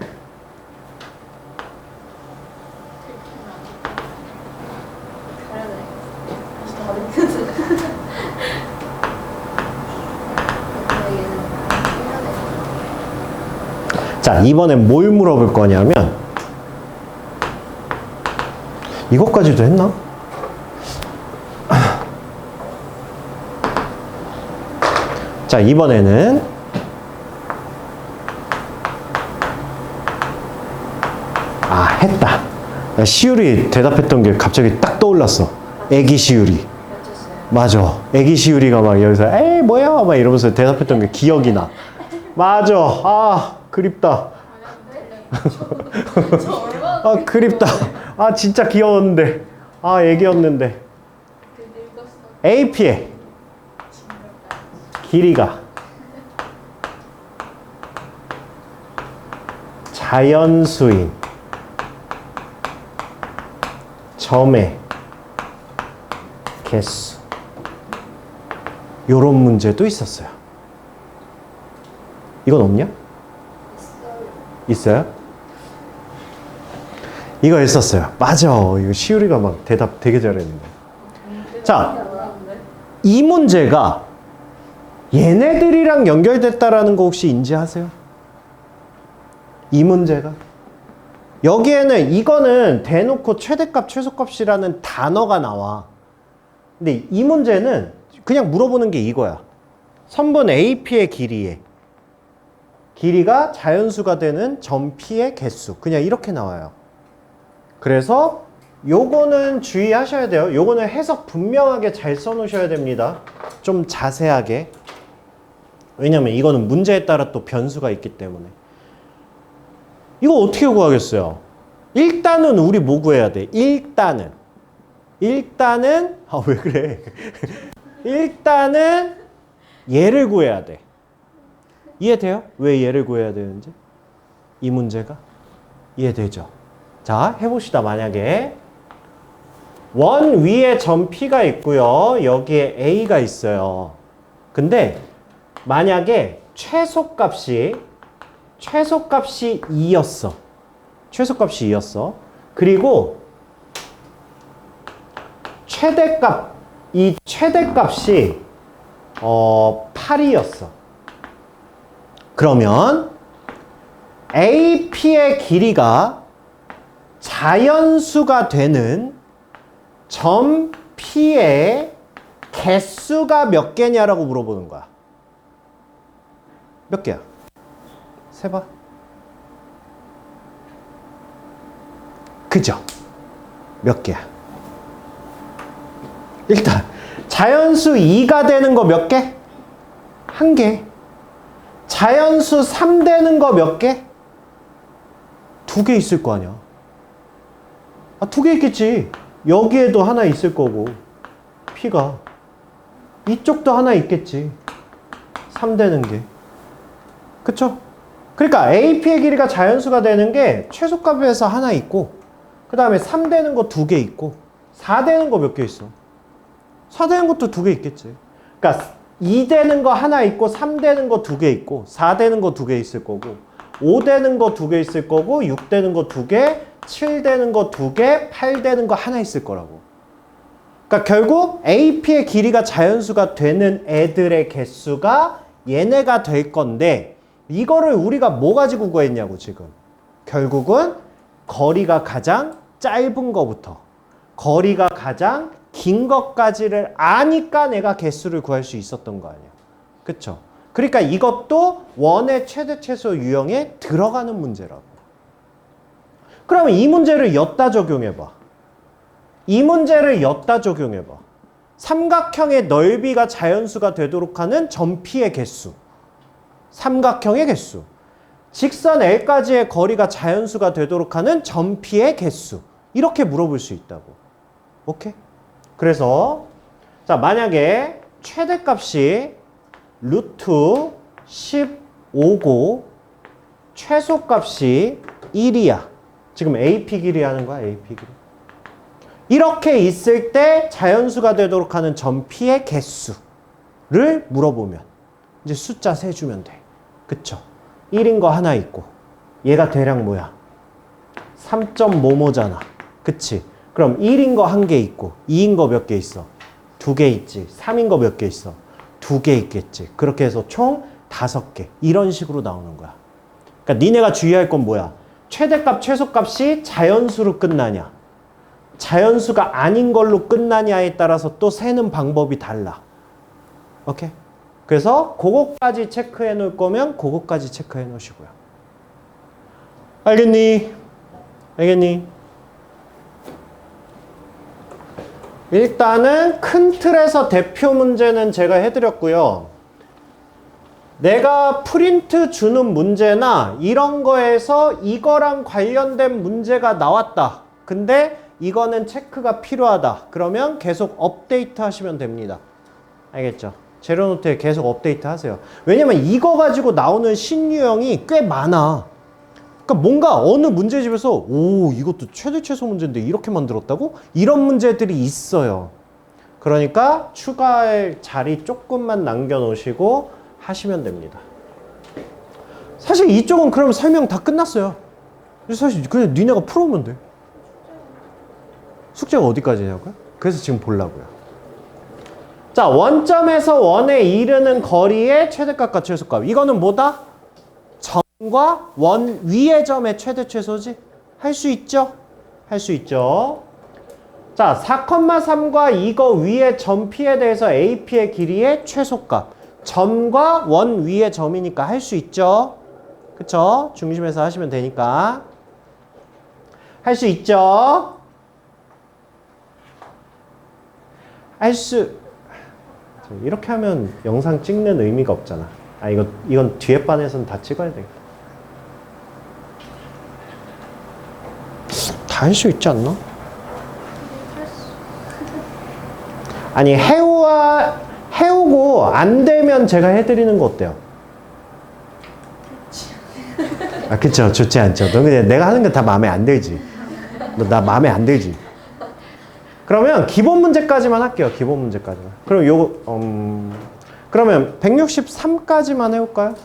A: 자, 이번엔 뭘 물어볼 거냐면, 이것까지도 했나? 자, 이번에는 했다. 시율이 대답했던 게 갑자기 딱 떠올랐어. 애기 시율이.
B: 맞췄어요.
A: 맞아. 애기 시율이가 막 여기서 에이 뭐야 막 이러면서 대답했던 게 기억이 나. 맞아. 그립다.
B: 저 얼마나
A: 그립다. 진짜 귀여웠는데. 애기였는데.
B: 그 늙었어.
A: AP의 길이가 자연수인 점의 개수. 요런 문제도 있었어요. 이건 없냐? 있어요? 이거 있었어요. 맞아. 이거 시우리가 막 대답 되게 잘했는데. 자, 이 문제가 얘네들이랑 연결됐다라는 거 혹시 인지하세요? 이 문제가? 여기에는 이거는 대놓고 최대값, 최소값이라는 단어가 나와. 근데 이 문제는 그냥 물어보는 게 이거야. 선분 AP의 길이가 자연수가 되는 점 P의 개수. 그냥 이렇게 나와요. 그래서 요거는 주의하셔야 돼요. 요거는 해석 분명하게 잘 써놓으셔야 됩니다. 좀 자세하게. 왜냐면 이거는 문제에 따라 또 변수가 있기 때문에. 이거 어떻게 구하겠어요? 일단은 우리 뭐 구해야 돼? 일단은 왜 그래? 일단은 얘를 구해야 돼. 이해돼요? 왜 얘를 구해야 되는지? 이 문제가? 이해되죠? 자, 해봅시다. 만약에 원 위에 점 P가 있고요. 여기에 A가 있어요. 근데 만약에 최소값이 2였어. 최소값이 2였어. 그리고 이 최대값이 8이었어. 그러면 AP의 길이가 자연수가 되는 점 P의 개수가 몇 개냐라고 물어보는 거야. 몇 개야? 세봐. 그죠? 몇 개야? 일단 자연수 2가 되는 거 몇 개? 한 개. 자연수 3 되는 거 몇 개? 2개 있을 거 아니야. 2개 있겠지. 여기에도 하나 있을 거고 P가 이쪽도 하나 있겠지. 3 되는 게. 그쵸? 그러니까 AP의 길이가 자연수가 되는 게 최소값에서 하나 있고 그 다음에 3 되는 거 2개 있고 4 되는 거 몇 개 있어? 4 되는 것도 2개 있겠지. 그러니까 2 되는 거 하나 있고 3 되는 거 2개 있고 4 되는 거 2개 있을 거고 5 되는 거 2개 있을 거고 6 되는 거 2개 7 되는 거 2개 8 되는 거 하나 있을 거라고. 그러니까 결국 AP의 길이가 자연수가 되는 애들의 개수가 얘네가 될 건데 이거를 우리가 뭐 가지고 구했냐고 지금. 결국은 거리가 가장 짧은 거부터 거리가 가장 긴 것까지를 아니까 내가 개수를 구할 수 있었던 거 아니야. 그쵸? 그러니까 이것도 원의 최대 최소 유형에 들어가는 문제라고. 그러면 이 문제를 엿다 적용해봐. 삼각형의 넓이가 자연수가 되도록 하는 점 P의 개수. 삼각형의 개수. 직선 L까지의 거리가 자연수가 되도록 하는 점 P의 개수. 이렇게 물어볼 수 있다고. 오케이? 그래서 자, 만약에 최대값이 루트 15고 최소값이 1이야. 지금 AP 길이 하는 거야, AP 길이. 이렇게 있을 때 자연수가 되도록 하는 점 P의 개수를 물어보면 이제 숫자 세주면 돼. 그쵸? 1인 거 하나 있고 얘가 대략 뭐야? 3.55잖아. 그치? 그럼 1인 거 한 개 있고 2인 거 몇 개 있어? 2개 있지. 3인 거 몇 개 있어? 2개 있겠지. 그렇게 해서 총 5개. 이런 식으로 나오는 거야. 그러니까 니네가 주의할 건 뭐야? 최대값, 최소값이 자연수로 끝나냐? 자연수가 아닌 걸로 끝나냐에 따라서 또 세는 방법이 달라. 오케이? 그래서 그거까지 체크해 놓을 거면 그거까지 체크해 놓으시고요. 알겠니? 알겠니? 일단은 큰 틀에서 대표 문제는 제가 해드렸고요. 내가 프린트 주는 문제나 이런 거에서 이거랑 관련된 문제가 나왔다. 근데 이거는 체크가 필요하다. 그러면 계속 업데이트 하시면 됩니다. 알겠죠? 재료노트에 계속 업데이트 하세요. 왜냐면 이거 가지고 나오는 신유형이 꽤 많아. 그러니까 뭔가 어느 문제집에서 오 이것도 최대 최소 문제인데 이렇게 만들었다고? 이런 문제들이 있어요. 그러니까 추가할 자리 조금만 남겨놓으시고 하시면 됩니다. 사실 이쪽은 그럼 설명 다 끝났어요. 사실 그냥 니네가 풀어오면 돼. 숙제가 어디까지냐고요? 그래서 지금 보려고요. 자, 원점에서 원에 이르는 거리의 최대값과 최소값. 이거는 뭐다? 점과 원 위의 점의 최대 최소지? 할 수 있죠? 할 수 있죠. 자, 4,3과 이거 위의 점 P에 대해서 AP의 길이의 최소값. 점과 원 위의 점이니까 할 수 있죠? 그쵸? 중심에서 하시면 되니까. 할 수 있죠? 이렇게 하면 영상 찍는 의미가 없잖아. 아, 이건 뒤에 반에서는 다 찍어야 되겠다. 다 할 수 있지 않나? 아니, 해오고 안 되면 제가 해드리는 거 어때요? 아, 그쵸. 좋지 않죠. 너 그냥 내가 하는 게 다 마음에 안 들지? 너 나 마음에 안 들지? 그러면 기본 문제까지만 할게요. 기본 문제까지만. 그럼 그러면 163까지만 해볼까요?